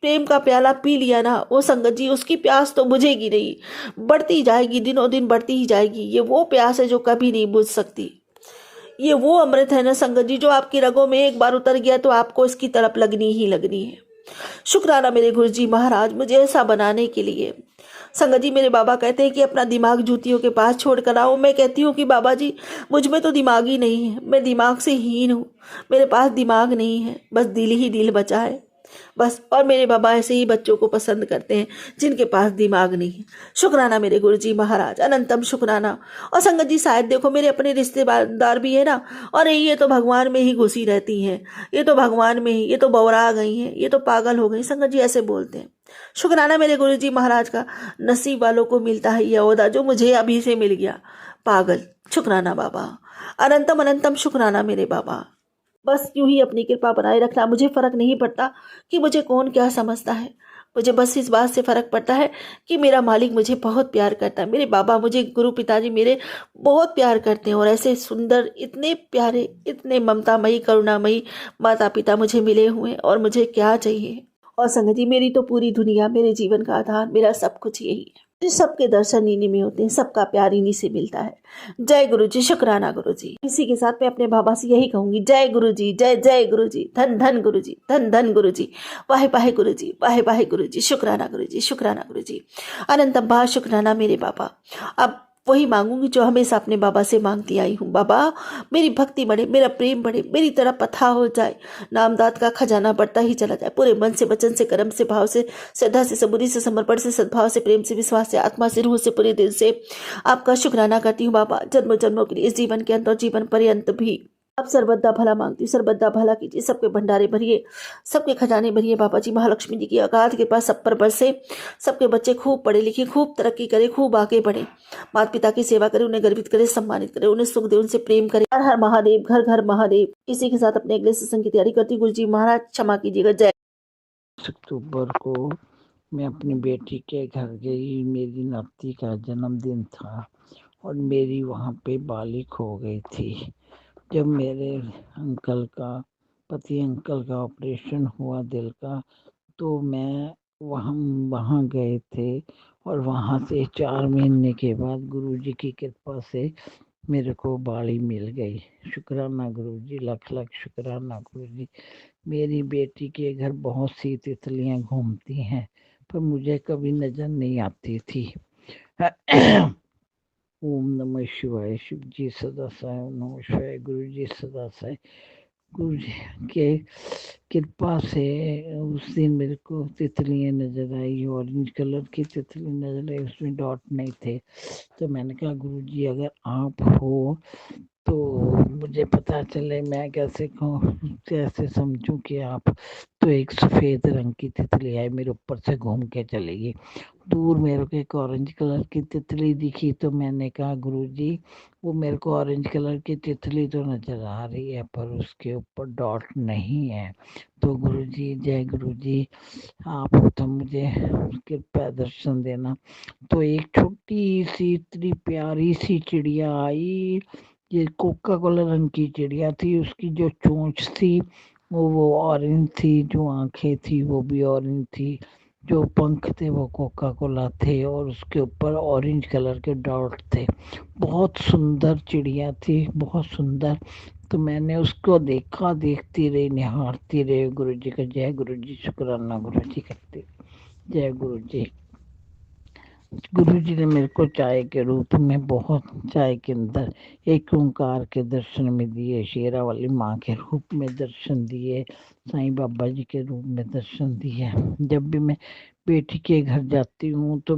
प्रेम का प्याला पी लिया ना, वो संगत जी उसकी प्यास तो बुझेगी नहीं, बढ़ती जाएगी, दिनों दिन बढ़ती ही जाएगी। ये वो प्यास है जो कभी नहीं बुझ सकती। ये वो अमृत है ना संगत जी, जो आपकी रगों में एक बार उतर गया तो आपको इसकी तड़प लगनी ही लगनी है। शुक्राना मेरे गुरु जी महाराज, मुझे ऐसा बनाने के लिए। संगत जी, मेरे बाबा कहते हैं कि अपना दिमाग जूतियों के पास छोड़ कर आओ। मैं कहती हूँ कि बाबा जी, मुझ में तो दिमाग ही नहीं है, मैं दिमाग से हीन हूँ, मेरे पास दिमाग नहीं है, बस दिल ही दिल बचा है बस। और मेरे बाबा ऐसे ही बच्चों को पसंद करते हैं जिनके पास दिमाग नहीं है। शुक्राना मेरे गुरु जी महाराज, अनंतम शुक्राना। और संगत जी, शायद देखो मेरे अपने रिश्तेदार भी है ना, और ये तो भगवान में ही घुसी रहती हैं, ये तो भगवान में ही, ये तो बौरा गई हैं, ये तो पागल हो गई। संगत जी ऐसे बोलते हैं। शुक्राना मेरे गुरु जी महाराज का। नसीब वालों को मिलता है ये ओहदा जो मुझे अभी से मिल गया। पागल। शुक्राना बाबा, अनंतम अनंतम शुक्राना मेरे बाबा। बस यूं ही अपनी कृपा बनाए रखना। मुझे फर्क नहीं पड़ता कि मुझे कौन क्या समझता है, मुझे बस इस बात से फर्क पड़ता है कि मेरा मालिक मुझे बहुत प्यार करता है। मेरे बाबा मुझे, गुरु पिताजी मेरे बहुत प्यार करते हैं, और ऐसे सुंदर, इतने प्यारे, इतने ममतामयी, करुणामयी माता पिता मुझे मिले हुए हैं, और मुझे क्या चाहिए। और संगत जी, मेरी तो पूरी दुनिया, मेरे जीवन का आधार, मेरा सब कुछ यही है। सबके दर्शन इन्हीं में होते हैं, सबका प्यार इन्हीं से मिलता है। जय गुरु जी, शुक्राना गुरु जी। इसी के साथ मैं अपने बाबा से यही कहूंगी, जय गुरु जी, जय जय गुरु जी, धन धन गुरु जी, धन धन गुरु जी, वाहे वाहे गुरु जी, वाहे वाहे गुरु जी, शुक्राना गुरु जी, शुक्राना गुरु जी, अनंत बा शुक्राना मेरे बाबा। अब वही मांगूंगी जो हमेशा अपने बाबा से मांगती आई हूँ। बाबा, मेरी भक्ति बढ़े, मेरा प्रेम बढ़े, मेरी तरह पथा हो जाए, नामदात का खजाना बढ़ता ही चला जाए। पूरे मन से, वचन से, कर्म से, भाव से, श्रद्धा से, सबूरी से, समर्पण से, सद्भाव से, प्रेम से, विश्वास से, आत्मा से, रूह से, पूरे दिल से आपका शुक्राना करती हूँ बाबा, जन्मों जन्मों के लिए, इस जीवन के अंत और जीवन पर्यंत भी। अब सर्वदा भला मांगती हूँ, सर्वदा भला कीजिए, सबके भंडारे भरिए, सबके खजाने भरिए बाबा जी। महालक्ष्मी जी की अगाध कृपा सब पर बरसे, सबके बच्चे खूब पढ़े लिखे, खूब तरक्की करे, खूब आगे बढ़े, माता पिता की सेवा करे, उन्हें गर्वित करे, सम्मानित करे, उन्हें सुख दे, उनसे प्रेम करे। हर हर महादेव, घर घर महादेव। इसी के साथ अपने अगले सत्संग की तैयारी करती हूँ। गुरु जी महाराज क्षमा कीजिएगा। जय।
अक्टूबर को मैं अपनी बेटी के घर गई, मेरी नाती का जन्मदिन था और मेरी वहाँ पे बालिक हो गई थी। जब मेरे पति अंकल का ऑपरेशन हुआ दिल का, तो मैं वहाँ गए थे, और वहाँ से 4 महीने के बाद गुरुजी की कृपा से मेरे को बाड़ी मिल गई। शुक्राना गुरुजी, लख लख शुक्राना गुरुजी। मेरी बेटी के घर बहुत सी तितलियां घूमती हैं, पर मुझे कभी नजर नहीं आती थी। ओम नमः शिवाय। शिव जी सदा साय। ओम नमः शिवाय। गुरु जी सदा साय। गुरु जी के कृपा से उस दिन मेरे को तितलियाँ नज़र आई, ऑरेंज कलर की तितली नज़र आई, उसमें डॉट नहीं थे। तो मैंने कहा गुरु जी अगर आप हो तो मुझे पता चले, मैं कैसे कहूँ, कैसे समझूं कि आप। तो एक सफ़ेद रंग की तितली आई, मेरे ऊपर से घूम के चली गई। दूर मेरे को एक ऑरेंज कलर की तितली दिखी, तो मैंने कहा गुरुजी वो मेरे को ऑरेंज कलर की तितली तो नज़र आ रही है पर उसके ऊपर डॉट नहीं है। तो गुरुजी, जय गुरुजी, आप हो तो मुझे कृपया दर्शन देना। तो एक छोटी सी इतनी प्यारी सी चिड़िया आई, ये कोका कोला रंग की चिड़िया थी। उसकी जो चोंच थी वो ऑरेंज थी, जो आंखें थी वो भी ऑरेंज थी, जो पंख थे वो कोका कोला थे, और उसके ऊपर ऑरेंज कलर के डॉट थे। बहुत सुंदर चिड़िया थी, बहुत सुंदर। तो मैंने उसको देखा, देखती रही, निहारती रही। गुरु जी का जय गुरु जी, शुक्राना गुरु जी करते, जय गुरु जी। गुरु जी ने मेरे को चाय के रूप में, बहुत चाय के अंदर एक ओंकार के दर्शन में दिए, शेरा वाली माँ के रूप में दर्शन दिए, साईं बाबा जी के रूप में दर्शन दिए। जब भी मैं बेटी के घर जाती हूँ तो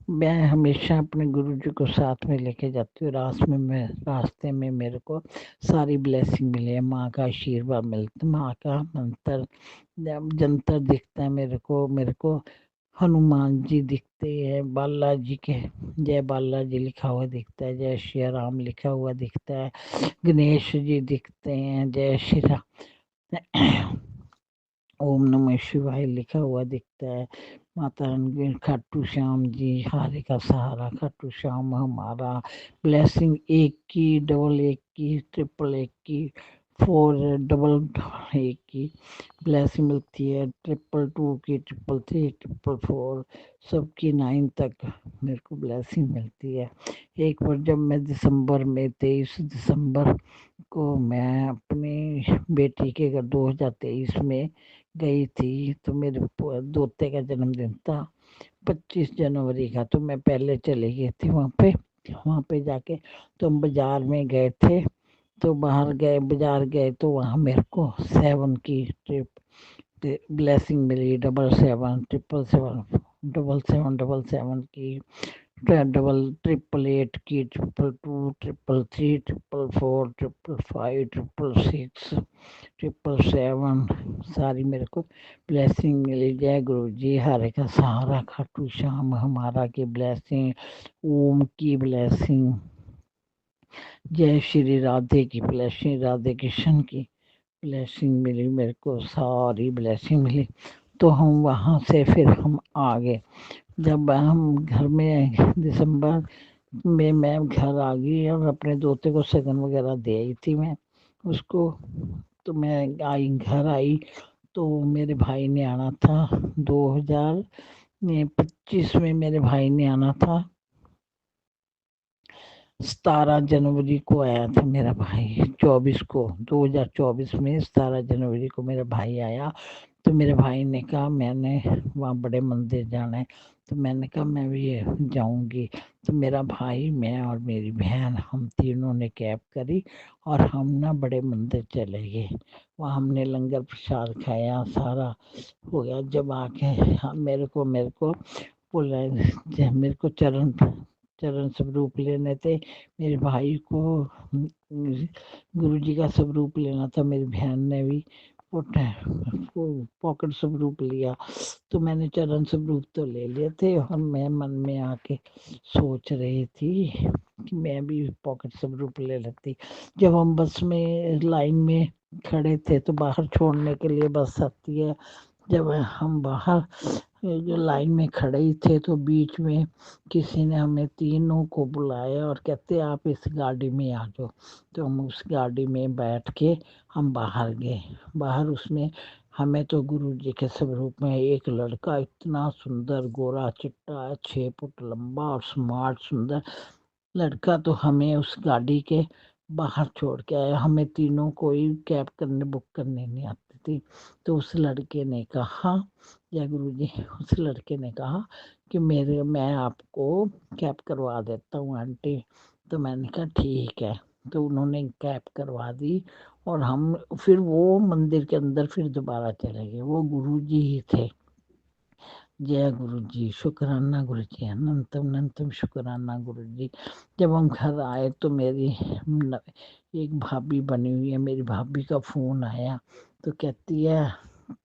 मैं हमेशा अपने गुरु जी को साथ में लेके जाती हूँ। रास्ते में मेरे को सारी ब्लेसिंग मिली है, माँ का आशीर्वाद मिलता, माँ का मंत्र जंतर दिखता है मेरे को हनुमान जी दिखते हैं, बालाजी के जय बालाजी लिखा हुआ दिखता है, जय श्री राम लिखा हुआ दिखता है, गणेश जी दिखते हैं, जय श्री राम ओम नमः शिवाय लिखा हुआ दिखता है। माता रानी, खाटू श्याम जी, हारे का सहारा, खाटू श्याम हमारा, ब्लेसिंग एक की, डबल एक की, ट्रिपल एक की, फोर डबल एक की ब्लेसिंग मिलती है, ट्रिपल टू की, ट्रिपल थ्री, ट्रिपल फोर, सबकी 9 तक मेरे को ब्लेसिंग मिलती है। एक बार जब मैं 23 दिसंबर को मैं अपनी बेटी के घर 2023 में गई थी, तो मेरे दोते का जन्मदिन था 25 जनवरी का। तो मैं पहले चली गई थी वहाँ पे जाके तो हम बाजार में गए थे। तो बाजार गए तो वहाँ मेरे को 7 की ट्रिप ब्लेसिंग मिली, 777, 777, 777 की, डबल 888 की, 222, 333, 444, 555, 666, 777, सारी मेरे को ब्लेसिंग मिली। जय गुरु जी, हरे का सहारा, खाटू श्याम हमारा की ब्लेसिंग, ओम की ब्लेसिंग, जय श्री राधे की ब्लेसिंग, राधे कृष्ण की ब्लेसिंग मिली, मेरे को सारी ब्लेसिंग मिली। तो हम वहाँ से फिर हम आ गए। जब हम घर में दिसंबर में मैं घर आ गई और अपने दोते को सगन वगैरह दे आई थी मैं उसको। तो मैं घर आई तो मेरे भाई ने आना था 2025 में, मेरे भाई ने आना था। 17 जनवरी को आया था मेरा भाई, 2024 में 17 जनवरी को मेरा भाई आया। तो मेरे भाई ने कहा मैंने वहाँ बड़े मंदिर जाना है, तो मैंने कहा मैं भी जाऊंगी। तो मेरा भाई, मैं और मेरी बहन, हम तीनों ने कैब करी और हम ना बड़े मंदिर चले गए। वहाँ हमने लंगर प्रसाद खाया, सारा हो गया। जब आके मेरे को बोला, मेरे को चरण स्वरूप लेने थे। मेरे भाई को गुरु जी का स्वरूप लेना था, मेरी बहन ने भी पॉकेट स्वरूप लिया। तो मैंने चरण स्वरूप तो ले लिए थे और मैं मन में आके सोच रही थी कि मैं भी पॉकेट स्वरूप ले लेती। जब हम बस में लाइन में खड़े थे तो बाहर छोड़ने के लिए बस आती है, जब हम बाहर जो लाइन में खड़े ही थे तो बीच में किसी ने हमें तीनों को बुलाया और कहते आप इस गाड़ी में आ जाओ। तो हम उस गाड़ी में बैठ के हम बाहर गए। बाहर उसमें हमें तो गुरु जी के स्वरूप में एक लड़का, इतना सुंदर गोरा चिट्टा 6 फुट लंबा और स्मार्ट सुंदर लड़का, तो हमें उस गाड़ी के बाहर छोड़ के आया। हमें तीनों कोई कैब बुक करने नहीं आती थी। तो उस लड़के ने कहा, या गुरु जी, उस लड़के ने कहा कि मैं आपको कैब करवा देता हूँ आंटी। तो मैंने कहा ठीक है। तो उन्होंने कैब करवा दी और हम फिर वो मंदिर के अंदर फिर दोबारा चले गए। वो गुरुजी ही थे। जय गुरु जी, शुक्राना गुरु जी, अनंतम अनंतम शुक्राना गुरु जी। जब हम घर आए तो मेरी एक भाभी बनी हुई है, मेरी भाभी का फोन आया तो कहती है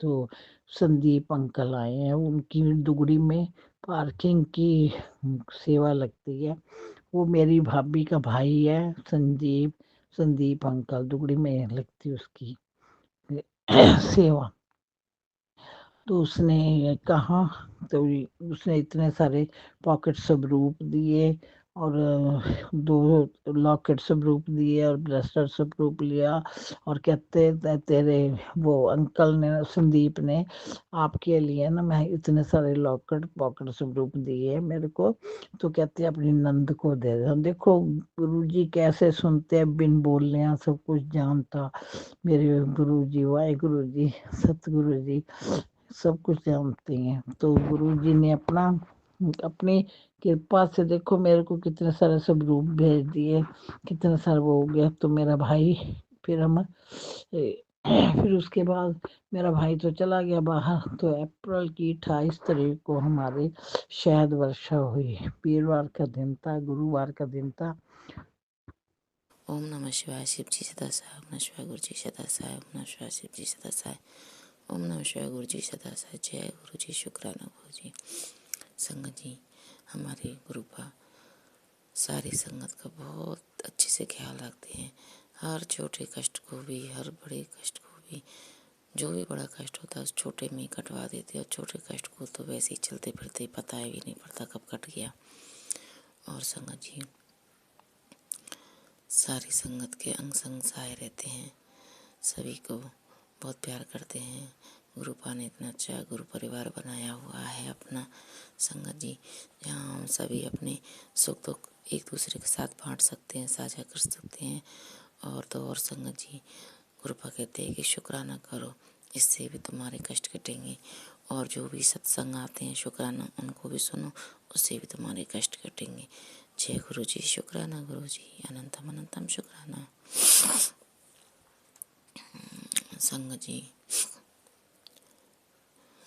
तो संदीप अंकल आए हैं, उनकी दुगड़ी में पार्किंग की सेवा लगती है। वो मेरी भाभी का भाई है संदीप, संदीप अंकल, दुगड़ी में लगती उसकी सेवा। तो उसने कहा तो उसने इतने सारे पॉकेट स्वरूप दिए और 2 लॉकेट स्वरूप दिए और ब्रेसलेट स्वरूप लिया और कहते तेरे वो अंकल ने, संदीप ने, आपके लिए ना मैं इतने सारे लॉकेट पॉकेट स्वरूप दिए मेरे को, तो कहते अपनी नंद को दे दो। देखो गुरुजी कैसे सुनते हैं, बिन बोलने सब कुछ जानता मेरे गुरुजी, वाहिगुरु जी, सतगुरु जी सब कुछ जानते हैं। तो गुरुजी ने अपनी कृपा से देखो मेरे को कितने सारे सब रूप भेज दिए, कितना सारा वो हो गया। तो मेरा भाई फिर फिर उसके बाद मेरा भाई तो चला गया बाहर। तो अप्रैल की 28 तारीख को हमारे शायद वर्षा हुई। वीरवार का दिन था, गुरुवार का दिन था।
ओम नमः शिवाय। शिव जी सदा साय। ओम नमः शिवाय। गुरु जी सदा साय। ओम नमः शिवाय। शिव जी सदा साय। ओम नमः शिवाय। गुरु जी सदा साय। जय गुरु जी, शुक्राना गुरु जी। संगत जी, हमारी गुरुपा सारी संगत का बहुत अच्छे से ख्याल रखते हैं। हर छोटे कष्ट को भी, हर बड़े कष्ट को भी, जो भी बड़ा कष्ट होता है उस छोटे में ही कटवा देते हैं। और छोटे कष्ट को तो वैसे ही चलते फिरते पता भी नहीं पड़ता कब कट गया। और संगत जी, सारी संगत के अंग संग सहाय रहते हैं, सभी को बहुत प्यार करते हैं। गुरुपा ने इतना अच्छा गुरु परिवार बनाया हुआ है अपना संगत जी, जहाँ हम सभी अपने सुख दुख एक दूसरे के साथ बांट सकते हैं, साझा कर सकते हैं। और तो और संगत जी, गुरुपा कहते हैं कि शुक्राना करो, इससे भी तुम्हारे कष्ट कटेंगे। और जो भी सत्संग आते हैं शुक्राना उनको भी सुनो, उससे भी तुम्हारे कष्ट कटेंगे। जय गुरु जी, शुक्राना गुरु जी, अनंतम अनंतम शुक्राना। संगत जी,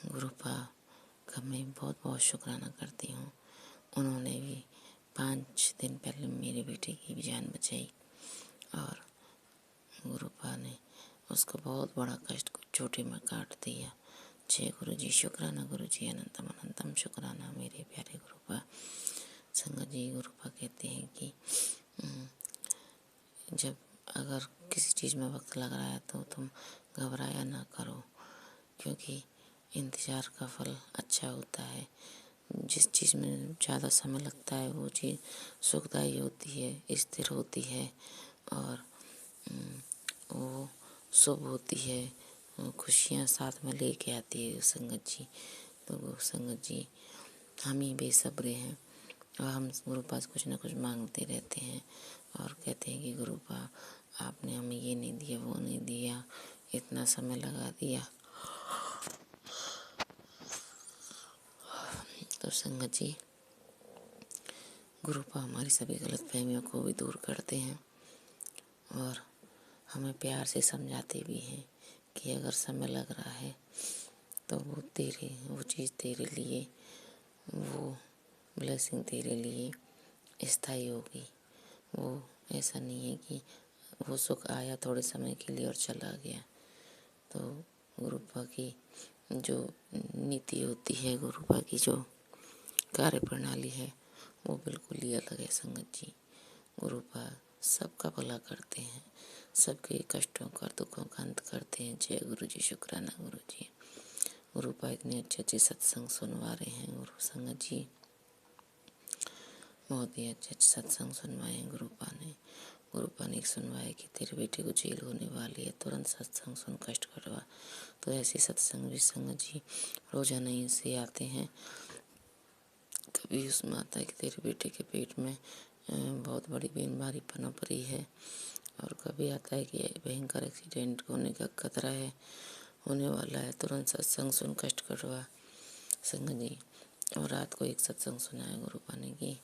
गुरुपा का मैं बहुत बहुत शुक्राना करती हूँ। उन्होंने भी 5 दिन पहले मेरे बेटे की भी जान बचाई और गुरुपा ने उसको बहुत बड़ा कष्ट छोटे में काट दिया। जय गुरु जी, शुक्राना गुरु जी, अनंतम अनंतम शुक्राना मेरे प्यारे गुरुपा। संगत जी, गुरुपा कहते हैं कि जब अगर किसी चीज़ में वक्त लग रहा है तो तुम घबराया ना करो, क्योंकि इंतज़ार का फल अच्छा होता है। जिस चीज़ में ज़्यादा समय लगता है वो चीज़ सुखदायी होती है, स्थिर होती है और वो शुभ होती है, खुशियाँ साथ में लेके आती है संगत जी। तो संगत जी, हम ही बेसब्रे हैं और हम गुरुपा से कुछ ना कुछ मांगते रहते हैं और कहते हैं कि गुरुपा आपने हमें ये नहीं दिया, वो नहीं दिया, इतना समय लगा दिया। तो संगत जी, गुरुपा हमारी सभी गलतफहमियों को भी दूर करते हैं और हमें प्यार से समझाते भी हैं कि अगर समय लग रहा है तो वो चीज़ तेरे लिए, वो ब्लेसिंग तेरे लिए स्थायी होगी। वो ऐसा नहीं है कि वो सुख आया थोड़े समय के लिए और चला गया। तो गुरुपा की जो नीति होती है, गुरुपा की जो कार्य प्रणाली है, वो बिल्कुल ही अलग है संगत जी। गुरुपा सबका भला करते हैं, सबके कष्टों का, दुखों का अंत करते हैं। जय गुरु जी, शुक्राना गुरु जी। गुरुपा इतने अच्छे अच्छे सत्संग सुनवा रहे हैं गुरु संगत जी, बहुत ही अच्छे सत्संग सुनवाए हैं गुरुपा ने। गुरुपा ने सुनवाया कि तेरे बेटे को जेल होने वाली है, तुरंत सत्संग सुन, कष्ट कटवा। तो ऐसे सत्संग भी संगत जी रोजाना ही से आते हैं। कभी उसमें आता है कि तेरे बेटे के पेट में बहुत बड़ी बीमारी पनप रही है, और कभी आता है कि भयंकर एक्सीडेंट होने का खतरा है, होने वाला है, तुरंत सत्संग सुन, कष्ट कटवा संगत जी। और रात को एक सत्संग सुनाया गुरुपा ने कि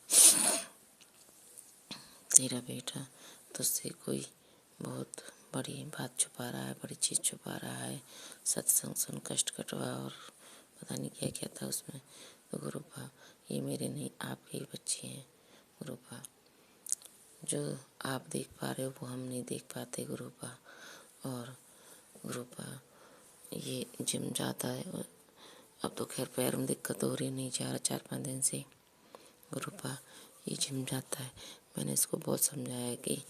तेरा बेटा तुझसे कोई बहुत बड़ी बात छुपा रहा है, बड़ी चीज़ छुपा रहा है। सत्संग सुन कष्ट कटवा और पता नहीं क्या क्या था उसमें। तो गुरुपा ये मेरे नहीं, आपके ही बच्चे हैं गुरुपा। जो आप देख पा रहे हो वो हम नहीं देख पाते गुरुपा। और गुरुपा ये जिम जाता है और अब तो खैर पैर में दिक्कत हो रही, नहीं जा रहा 4-5 दिन से गुरुपा। ये जिम जाता है, मैंने इसको बहुत समझाया कि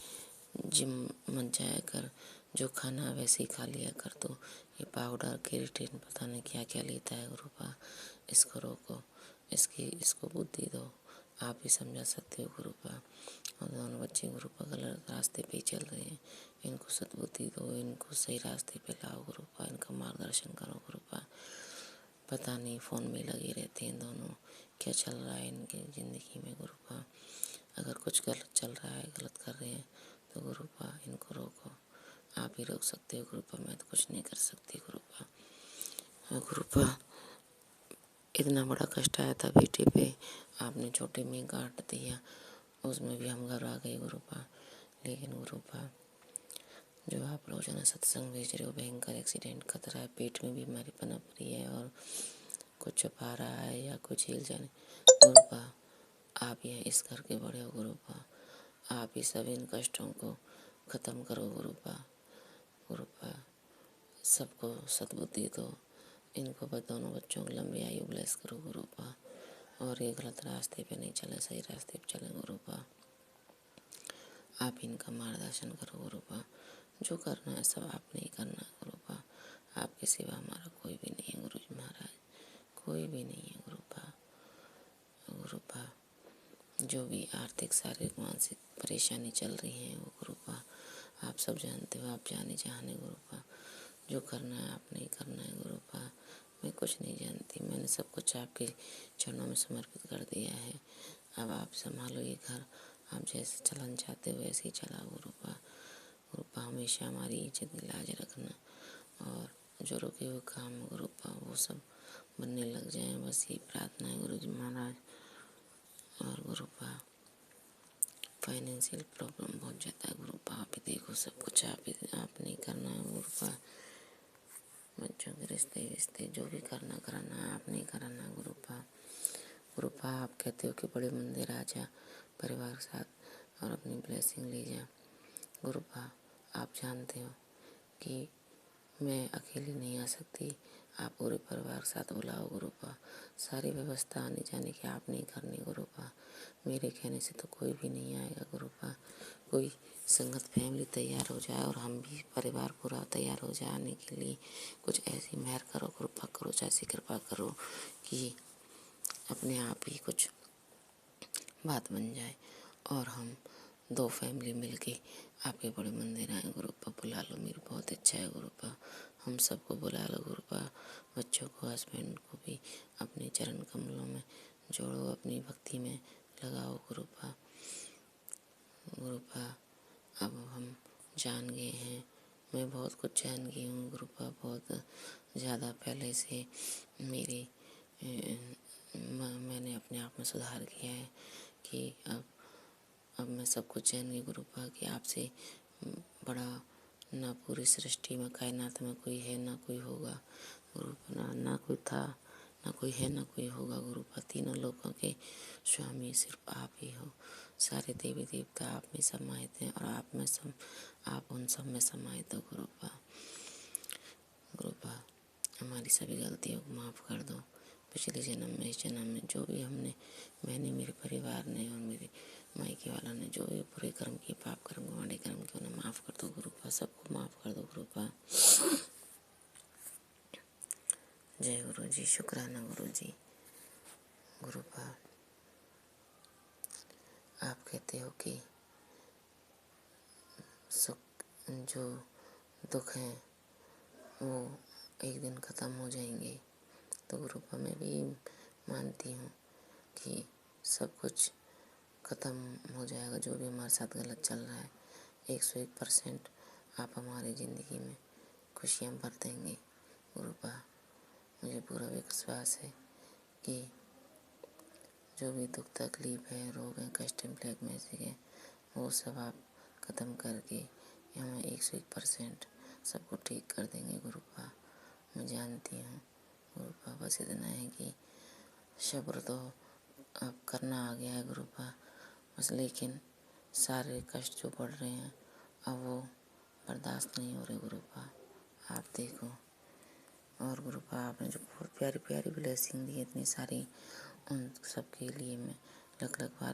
जिम मत जाया कर, जो खाना वैसे ही खा लिया कर। तो ये पाउडर केराटिन पता नहीं क्या क्या लेता है गुरुपा। इसको रोको, इसको बुद्धि दो, आप ही समझा सकते हो गुरुपा। और दोनों बच्चे गुरुपा गलत रास्ते पे ही चल रहे हैं, इनको सद्बुद्धि दो, इनको सही रास्ते पे लाओ गुरुपा, इनका मार्गदर्शन करो गुरुपा। पता नहीं फ़ोन में लगे रहते हैं दोनों, क्या चल रहा है इनकी ज़िंदगी में गुरुपा। अगर कुछ गलत चल रहा है, गलत कर रहे हैं तो गुरुपा इनको रोको, आप ही रोक सकते हो गुरुपा, मैं तो कुछ नहीं कर सकती गुरुपा। हाँ गुरुपा, इतना बड़ा कष्ट आया था बेटे पे, आपने छोटे में काट दिया, उसमें भी हम घबरा गए गुरुपा। लेकिन गुरुपा जो आप रोजाना सत्संग भेज रहे हो, भयंकर एक्सीडेंट खतरा है, पेट में बीमारी पनप रही है और कुछ छुपा रहा है या कुछ हिल जाने गुरुपा, आप ही इस घर के बड़े हो गुरुपा, आप ही सब इन कष्टों को ख़त्म करो गुरुपा। गुरुपा सबको सद्बुद्धि दो, इनको दोनों बच्चों को लंबी आयु ब्लेस करो गुरुपा। और ये गलत रास्ते पे नहीं चले, सही रास्ते पे चले गुरुपा। आप इनका मार्गदर्शन करो गुरुपा, जो करना है सब आपने ही करना है गुरुपा। आपके सिवा हमारा कोई भी नहीं है गुरु जी महाराज, कोई भी नहीं है गुरुपा। गुरुपा जो भी आर्थिक शारीरिक मानसिक परेशानी चल रही है वो गुरुपा आप सब जानते हो, आप जाने जहाने गुरुपा। जो करना है आपने ही करना है गुरुपा। मैं कुछ नहीं जानती, मैंने सब कुछ आपके चरणों में समर्पित कर दिया है। अब आप संभालो ये घर, आप जैसे चलन चाहते हो वैसे ही चलाओ गुरुपा। गुरुपा हमेशा हमारी इज्जत लाज रखना, और जो रुके हुए काम गुरुपा वो सब बनने लग जाए, बस यही प्रार्थना है गुरु जी महाराज। और गुरुपा फाइनेंशियल प्रॉब्लम बहुत ज़्यादा है गुरुपा, आप ही देखो सब कुछ आप नहीं करना है गुरुपा। बच्चों के रिश्ते जो भी कराना है आप नहीं कराना है गुरुपा। गुरुपा आप कहते हो कि बड़े मंदिर आ जा परिवार के साथ और अपनी ब्लेसिंग ले जा गुरुपा। आप जानते हो कि मैं अकेली नहीं आ सकती, आप पूरे परिवार के साथ बुलाओ गुरुपा। सारी व्यवस्था आने जाने की आप नहीं करनी गुरुपा, मेरे कहने से तो कोई भी नहीं आएगा गुरुपा। कोई संगत फैमिली तैयार हो जाए और हम भी परिवार पूरा तैयार हो जाए आने के लिए, कुछ ऐसी मेहर करो कृपा करो, ऐसी कृपा करो कि अपने आप ही कुछ बात बन जाए और हम 2 फैमिली मिलके आपके बड़े मंदिर आए गुरुपा। बुला लो, मेरी बहुत इच्छा है गुरुपा, हम सबको बुला लो गुरुपा। बच्चों को, हस्बैंड को भी अपने चरण कमलों में जोड़ो, अपनी भक्ति में लगाओ गुरुपा। गुरुपा अब हम जान गए हैं, मैं बहुत कुछ जान गई हूँ गुरुपा, बहुत ज़्यादा पहले से मेरी मैंने अपने आप में सुधार किया है कि अब मैं सब कुछ जान गई गुरुपा कि आपसे बड़ा ना पूरी सृष्टि में कायनात में कोई है ना कोई होगा गुरुपा। ना कोई था, ना कोई है, ना कोई होगा गुरुपा। तीनों लोगों के स्वामी सिर्फ आप ही हो। सारे देवी देवता आप में समाहित हैं और आप उन सब में समाहित हो गुरुपा। गुरुपा हमारी सभी गलतियों को माफ़ कर दो। पिछले जन्म में, इस जन्म में जो भी मैंने, मेरे परिवार ने और मेरे मायके वालों ने जो भी बुरे कर्म किए, पाप कर्म माड़े कर्म किए, उन्हें माफ़ कर दो गुरुपा, सबको माफ़ कर दो गुरुपा। जय गुरु जी, शुक्राना गुरु जी। गुरुपा आप कहते हो कि सुख जो दुख हैं वो एक दिन ख़त्म हो जाएंगे, तो गुरुपा मैं भी मानती हूँ कि सब कुछ ख़त्म हो जाएगा। जो भी हमारे साथ गलत चल रहा है 101% आप हमारी ज़िंदगी में खुशियाँ भर देंगे गुरुपा। मुझे पूरा विश्वास है कि जो भी दुख तकलीफ है, रोग है, कष्ट है, ब्लैक मैजिक है, वो सब आप ख़त्म करके हमें 101% सबको ठीक कर देंगे गुरुपा। मैं जानती हूँ गुरुपा, बस इतना है कि सब्र तो अब करना आ गया है गुरुपा, बस लेकिन सारे कष्ट जो बढ़ रहे हैं अब वो बर्दाश्त नहीं हो रहे गुरुपा, आप देखो। और गुरुपा आपने जो बहुत प्यारी प्यारी ब्लेसिंग दी इतनी सारी, उन सबके लिए मैं लख लख बार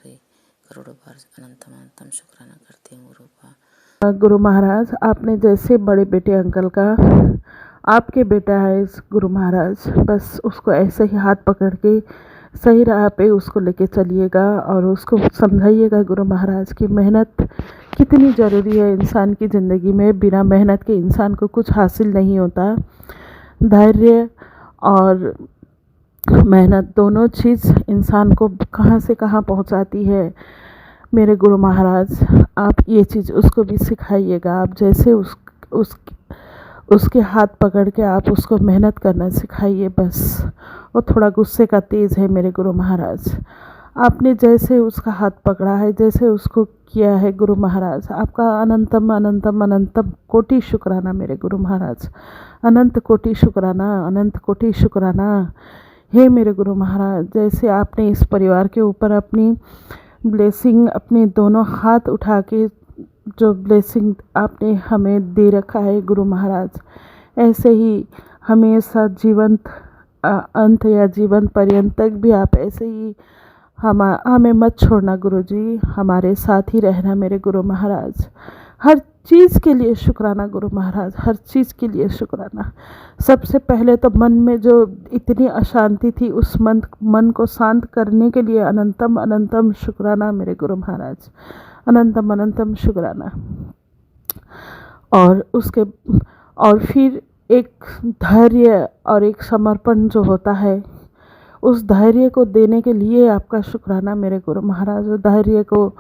करोड़ों बार अनंतम अनंतम शुक्राना करती हूँ गुरुपा।
गुरु महाराज, आपने जैसे बड़े बेटे अंकल का, आपके बेटा है इस गुरु महाराज, बस उसको ऐसे ही हाथ पकड़ के सही राह पे उसको लेके चलिएगा और उसको समझाइएगा गुरु महाराज की मेहनत कितनी ज़रूरी है इंसान की ज़िंदगी में। बिना मेहनत के इंसान को कुछ हासिल नहीं होता। धैर्य और मेहनत दोनों चीज़ इंसान को कहाँ से कहाँ पहुँचाती है। मेरे गुरु महाराज, आप ये चीज़ उसको भी सिखाइएगा। आप जैसे उसके हाथ पकड़ के आप उसको मेहनत करना सिखाइए। बस वो थोड़ा गुस्से का तेज़ है मेरे गुरु महाराज। आपने जैसे उसका हाथ पकड़ा है, जैसे उसको किया है गुरु महाराज, आपका अनंतम अनंतम अनंतम कोटि शुक्राना मेरे गुरु महाराज। अनंत कोटि शुक्राना, अनंत कोटि शुक्राना। हे मेरे गुरु महाराज, जैसे आपने इस परिवार के ऊपर अपनी ब्लेसिंग, अपने दोनों हाथ उठा के जो ब्लेसिंग आपने हमें दे रखा है गुरु महाराज, ऐसे ही हमेशा जीवंत अंत या जीवन पर्यंत तक भी आप ऐसे ही हमें मत छोड़ना गुरु जी, हमारे साथ ही रहना मेरे गुरु महाराज। हर चीज़ के लिए शुक्राना गुरु महाराज, हर चीज़ के लिए शुक्राना। सबसे पहले तो मन में जो इतनी अशांति थी उस मन को शांत करने के लिए अनंतम अनंतम शुक्राना मेरे गुरु महाराज, अनंतम अनंतम शुक्राना। और फिर एक धैर्य और एक समर्पण जो होता है, उस धैर्य को देने के लिए आपका शुक्राना मेरे गुरु महाराज। धैर्य को,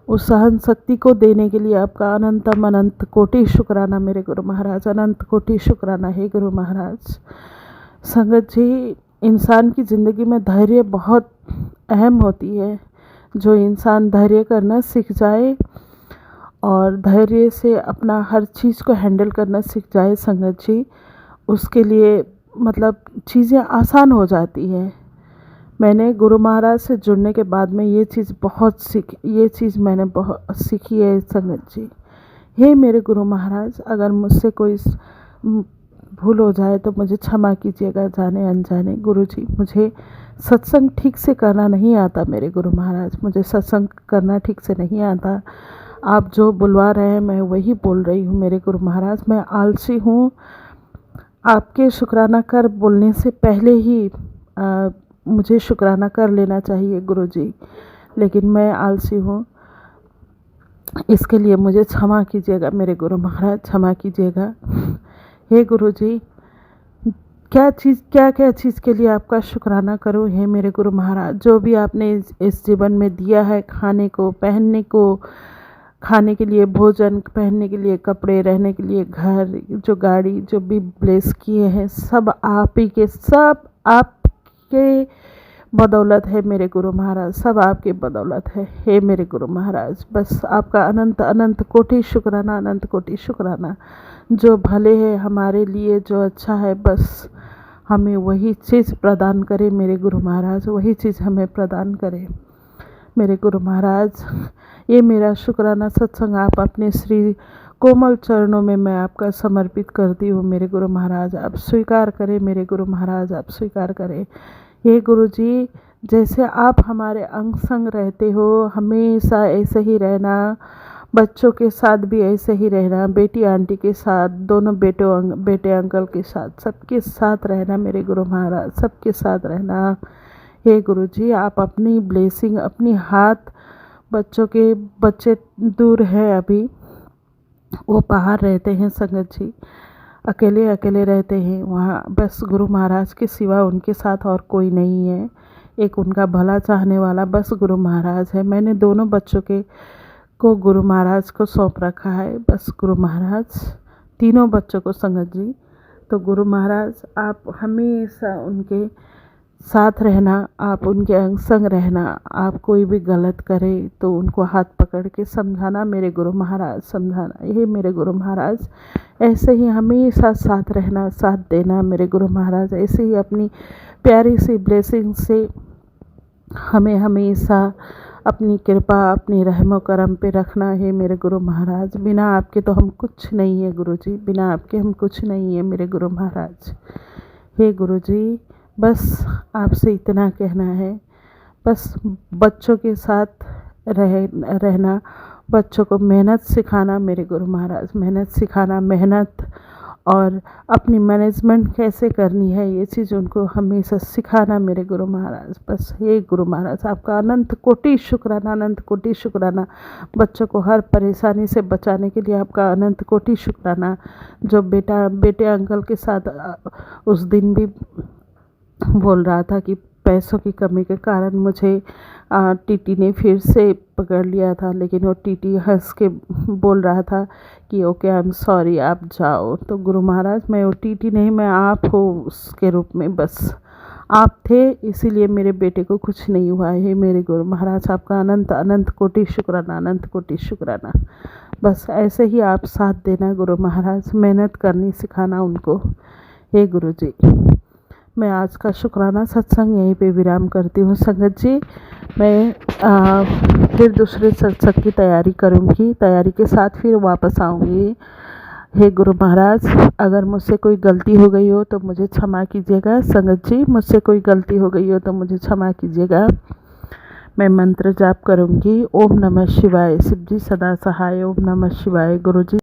उस सहन शक्ति को देने के लिए आपका अनंतम अनंत कोटि शुक्राना मेरे गुरु महाराज, अनंत कोटि शुक्राना है गुरु महाराज। संगत जी, इंसान की ज़िंदगी में धैर्य बहुत अहम होती है। जो इंसान धैर्य करना सीख जाए और धैर्य से अपना हर चीज़ को हैंडल करना सीख जाए संगत जी, उसके लिए मतलब चीज़ें आसान हो जाती हैं। मैंने गुरु महाराज से जुड़ने के बाद में ये चीज़ मैंने बहुत सीखी है संगत जी। हे मेरे गुरु महाराज, अगर मुझसे कोई भूल हो जाए तो मुझे क्षमा कीजिएगा जाने अनजाने। गुरु जी, मुझे सत्संग ठीक से करना नहीं आता मेरे गुरु महाराज, मुझे सत्संग करना ठीक से नहीं आता। आप जो बुलवा रहे हैं मैं वही बोल रही हूँ मेरे गुरु महाराज। मैं आलसी हूँ, आपके शुक्राना कर बोलने से पहले ही मुझे शुक्राना कर लेना चाहिए गुरु जी, लेकिन मैं आलसी हूँ। इसके लिए मुझे क्षमा कीजिएगा मेरे गुरु महाराज, क्षमा कीजिएगा। हे गुरु जी, क्या क्या चीज़ के लिए आपका शुक्राना करूँ हे मेरे गुरु महाराज। जो भी आपने इस जीवन में दिया है, खाने को, पहनने को, खाने के लिए भोजन, पहनने के लिए कपड़े, रहने के लिए घर, जो गाड़ी, जो भी ब्लेस किए हैं, सब आप ही के, सब आपके बदौलत है मेरे गुरु महाराज, सब आपके बदौलत है हे मेरे गुरु महाराज। बस आपका अनंत अनंत कोटि शुक्राना, अनंत कोटि शुक्राना। जो भले है हमारे लिए, जो अच्छा है, बस हमें वही चीज़ प्रदान करे मेरे गुरु महाराज, वही चीज़ हमें प्रदान करे मेरे गुरु महाराज। ये मेरा शुक्राना सत्संग आप अपने श्री कोमल चरणों में मैं आपका समर्पित करती हूँ मेरे गुरु महाराज। आप स्वीकार करें मेरे गुरु महाराज, आप स्वीकार करें। हे गुरु जी, जैसे आप हमारे अंग संग रहते हो, हमेशा ऐसे ही रहना, बच्चों के साथ भी ऐसे ही रहना, बेटी आंटी के साथ, दोनों बेटे अंकल के साथ, सबके साथ रहना मेरे गुरु महाराज, सबके साथ रहना। हे गुरु जी, आप अपनी ब्लेसिंग, अपनी हाथ, बच्चे दूर हैं अभी, वो बाहर रहते हैं संगत जी, अकेले अकेले रहते हैं वहाँ। बस गुरु महाराज के सिवा उनके साथ और कोई नहीं है। एक उनका भला चाहने वाला बस गुरु महाराज है। मैंने दोनों बच्चों को गुरु महाराज को सौंप रखा है, बस गुरु महाराज, तीनों बच्चों को संगत जी। तो गुरु महाराज, आप हमेशा उनके साथ रहना, आप उनके अंग संग रहना। आप कोई भी गलत करे तो उनको हाथ पकड़ के समझाना, मेरे गुरु महाराज समझाना। ये मेरे गुरु महाराज ऐसे ही हमेशा साथ रहना, साथ देना। मेरे गुरु महाराज ऐसे ही अपनी प्यारी सी ब्लेसिंग से हमें हमेशा अपनी कृपा, अपनी रहमो करम पे रखना है मेरे गुरु महाराज। बिना आपके तो हम कुछ नहीं है गुरु जी, बिना आपके हम कुछ नहीं है मेरे गुरु महाराज। हे गुरु जी, बस आपसे इतना कहना है, बस बच्चों के साथ रहना, बच्चों को मेहनत सिखाना मेरे गुरु महाराज, मेहनत सिखाना, मेहनत और अपनी मैनेजमेंट कैसे करनी है ये चीज़ उनको हमेशा सिखाना मेरे गुरु महाराज। बस ये गुरु महाराज आपका अनंत कोटि शुक्राना, अनंत कोटि शुक्राना। बच्चों को हर परेशानी से बचाने के लिए आपका अनंत कोटि शुक्राना। जो बेटे अंकल के साथ उस दिन भी बोल रहा था कि पैसों की कमी के कारण मुझे टीटी ने फिर से पकड़ लिया था, लेकिन वो टीटी हंस के बोल रहा था कि ओके आई एम सॉरी, आप जाओ। तो गुरु महाराज, मैं वो टीटी नहीं, मैं आप हो उसके रूप में, बस आप थे, इसीलिए मेरे बेटे को कुछ नहीं हुआ है मेरे गुरु महाराज। आपका अनंत अनंत कोटि शुक्राना, अनंत कोटि शुक्राना। बस ऐसे ही आप साथ देना गुरु महाराज, मेहनत करनी सिखाना उनको। हे गुरु जी, मैं आज का शुक्राना सत्संग यहीं पे विराम करती हूँ संगत जी। मैं फिर दूसरे सत्संग की तैयारी करूँगी, तैयारी के साथ फिर वापस आऊँगी। हे गुरु महाराज, अगर मुझसे कोई गलती हो गई हो तो मुझे क्षमा कीजिएगा संगत जी, मुझसे कोई गलती हो गई हो तो मुझे क्षमा कीजिएगा। मैं मंत्र जाप करूँगी। ओम नमः शिवाय। शिव जी सदा सहाय। ओम नमः शिवाय। गुरु जी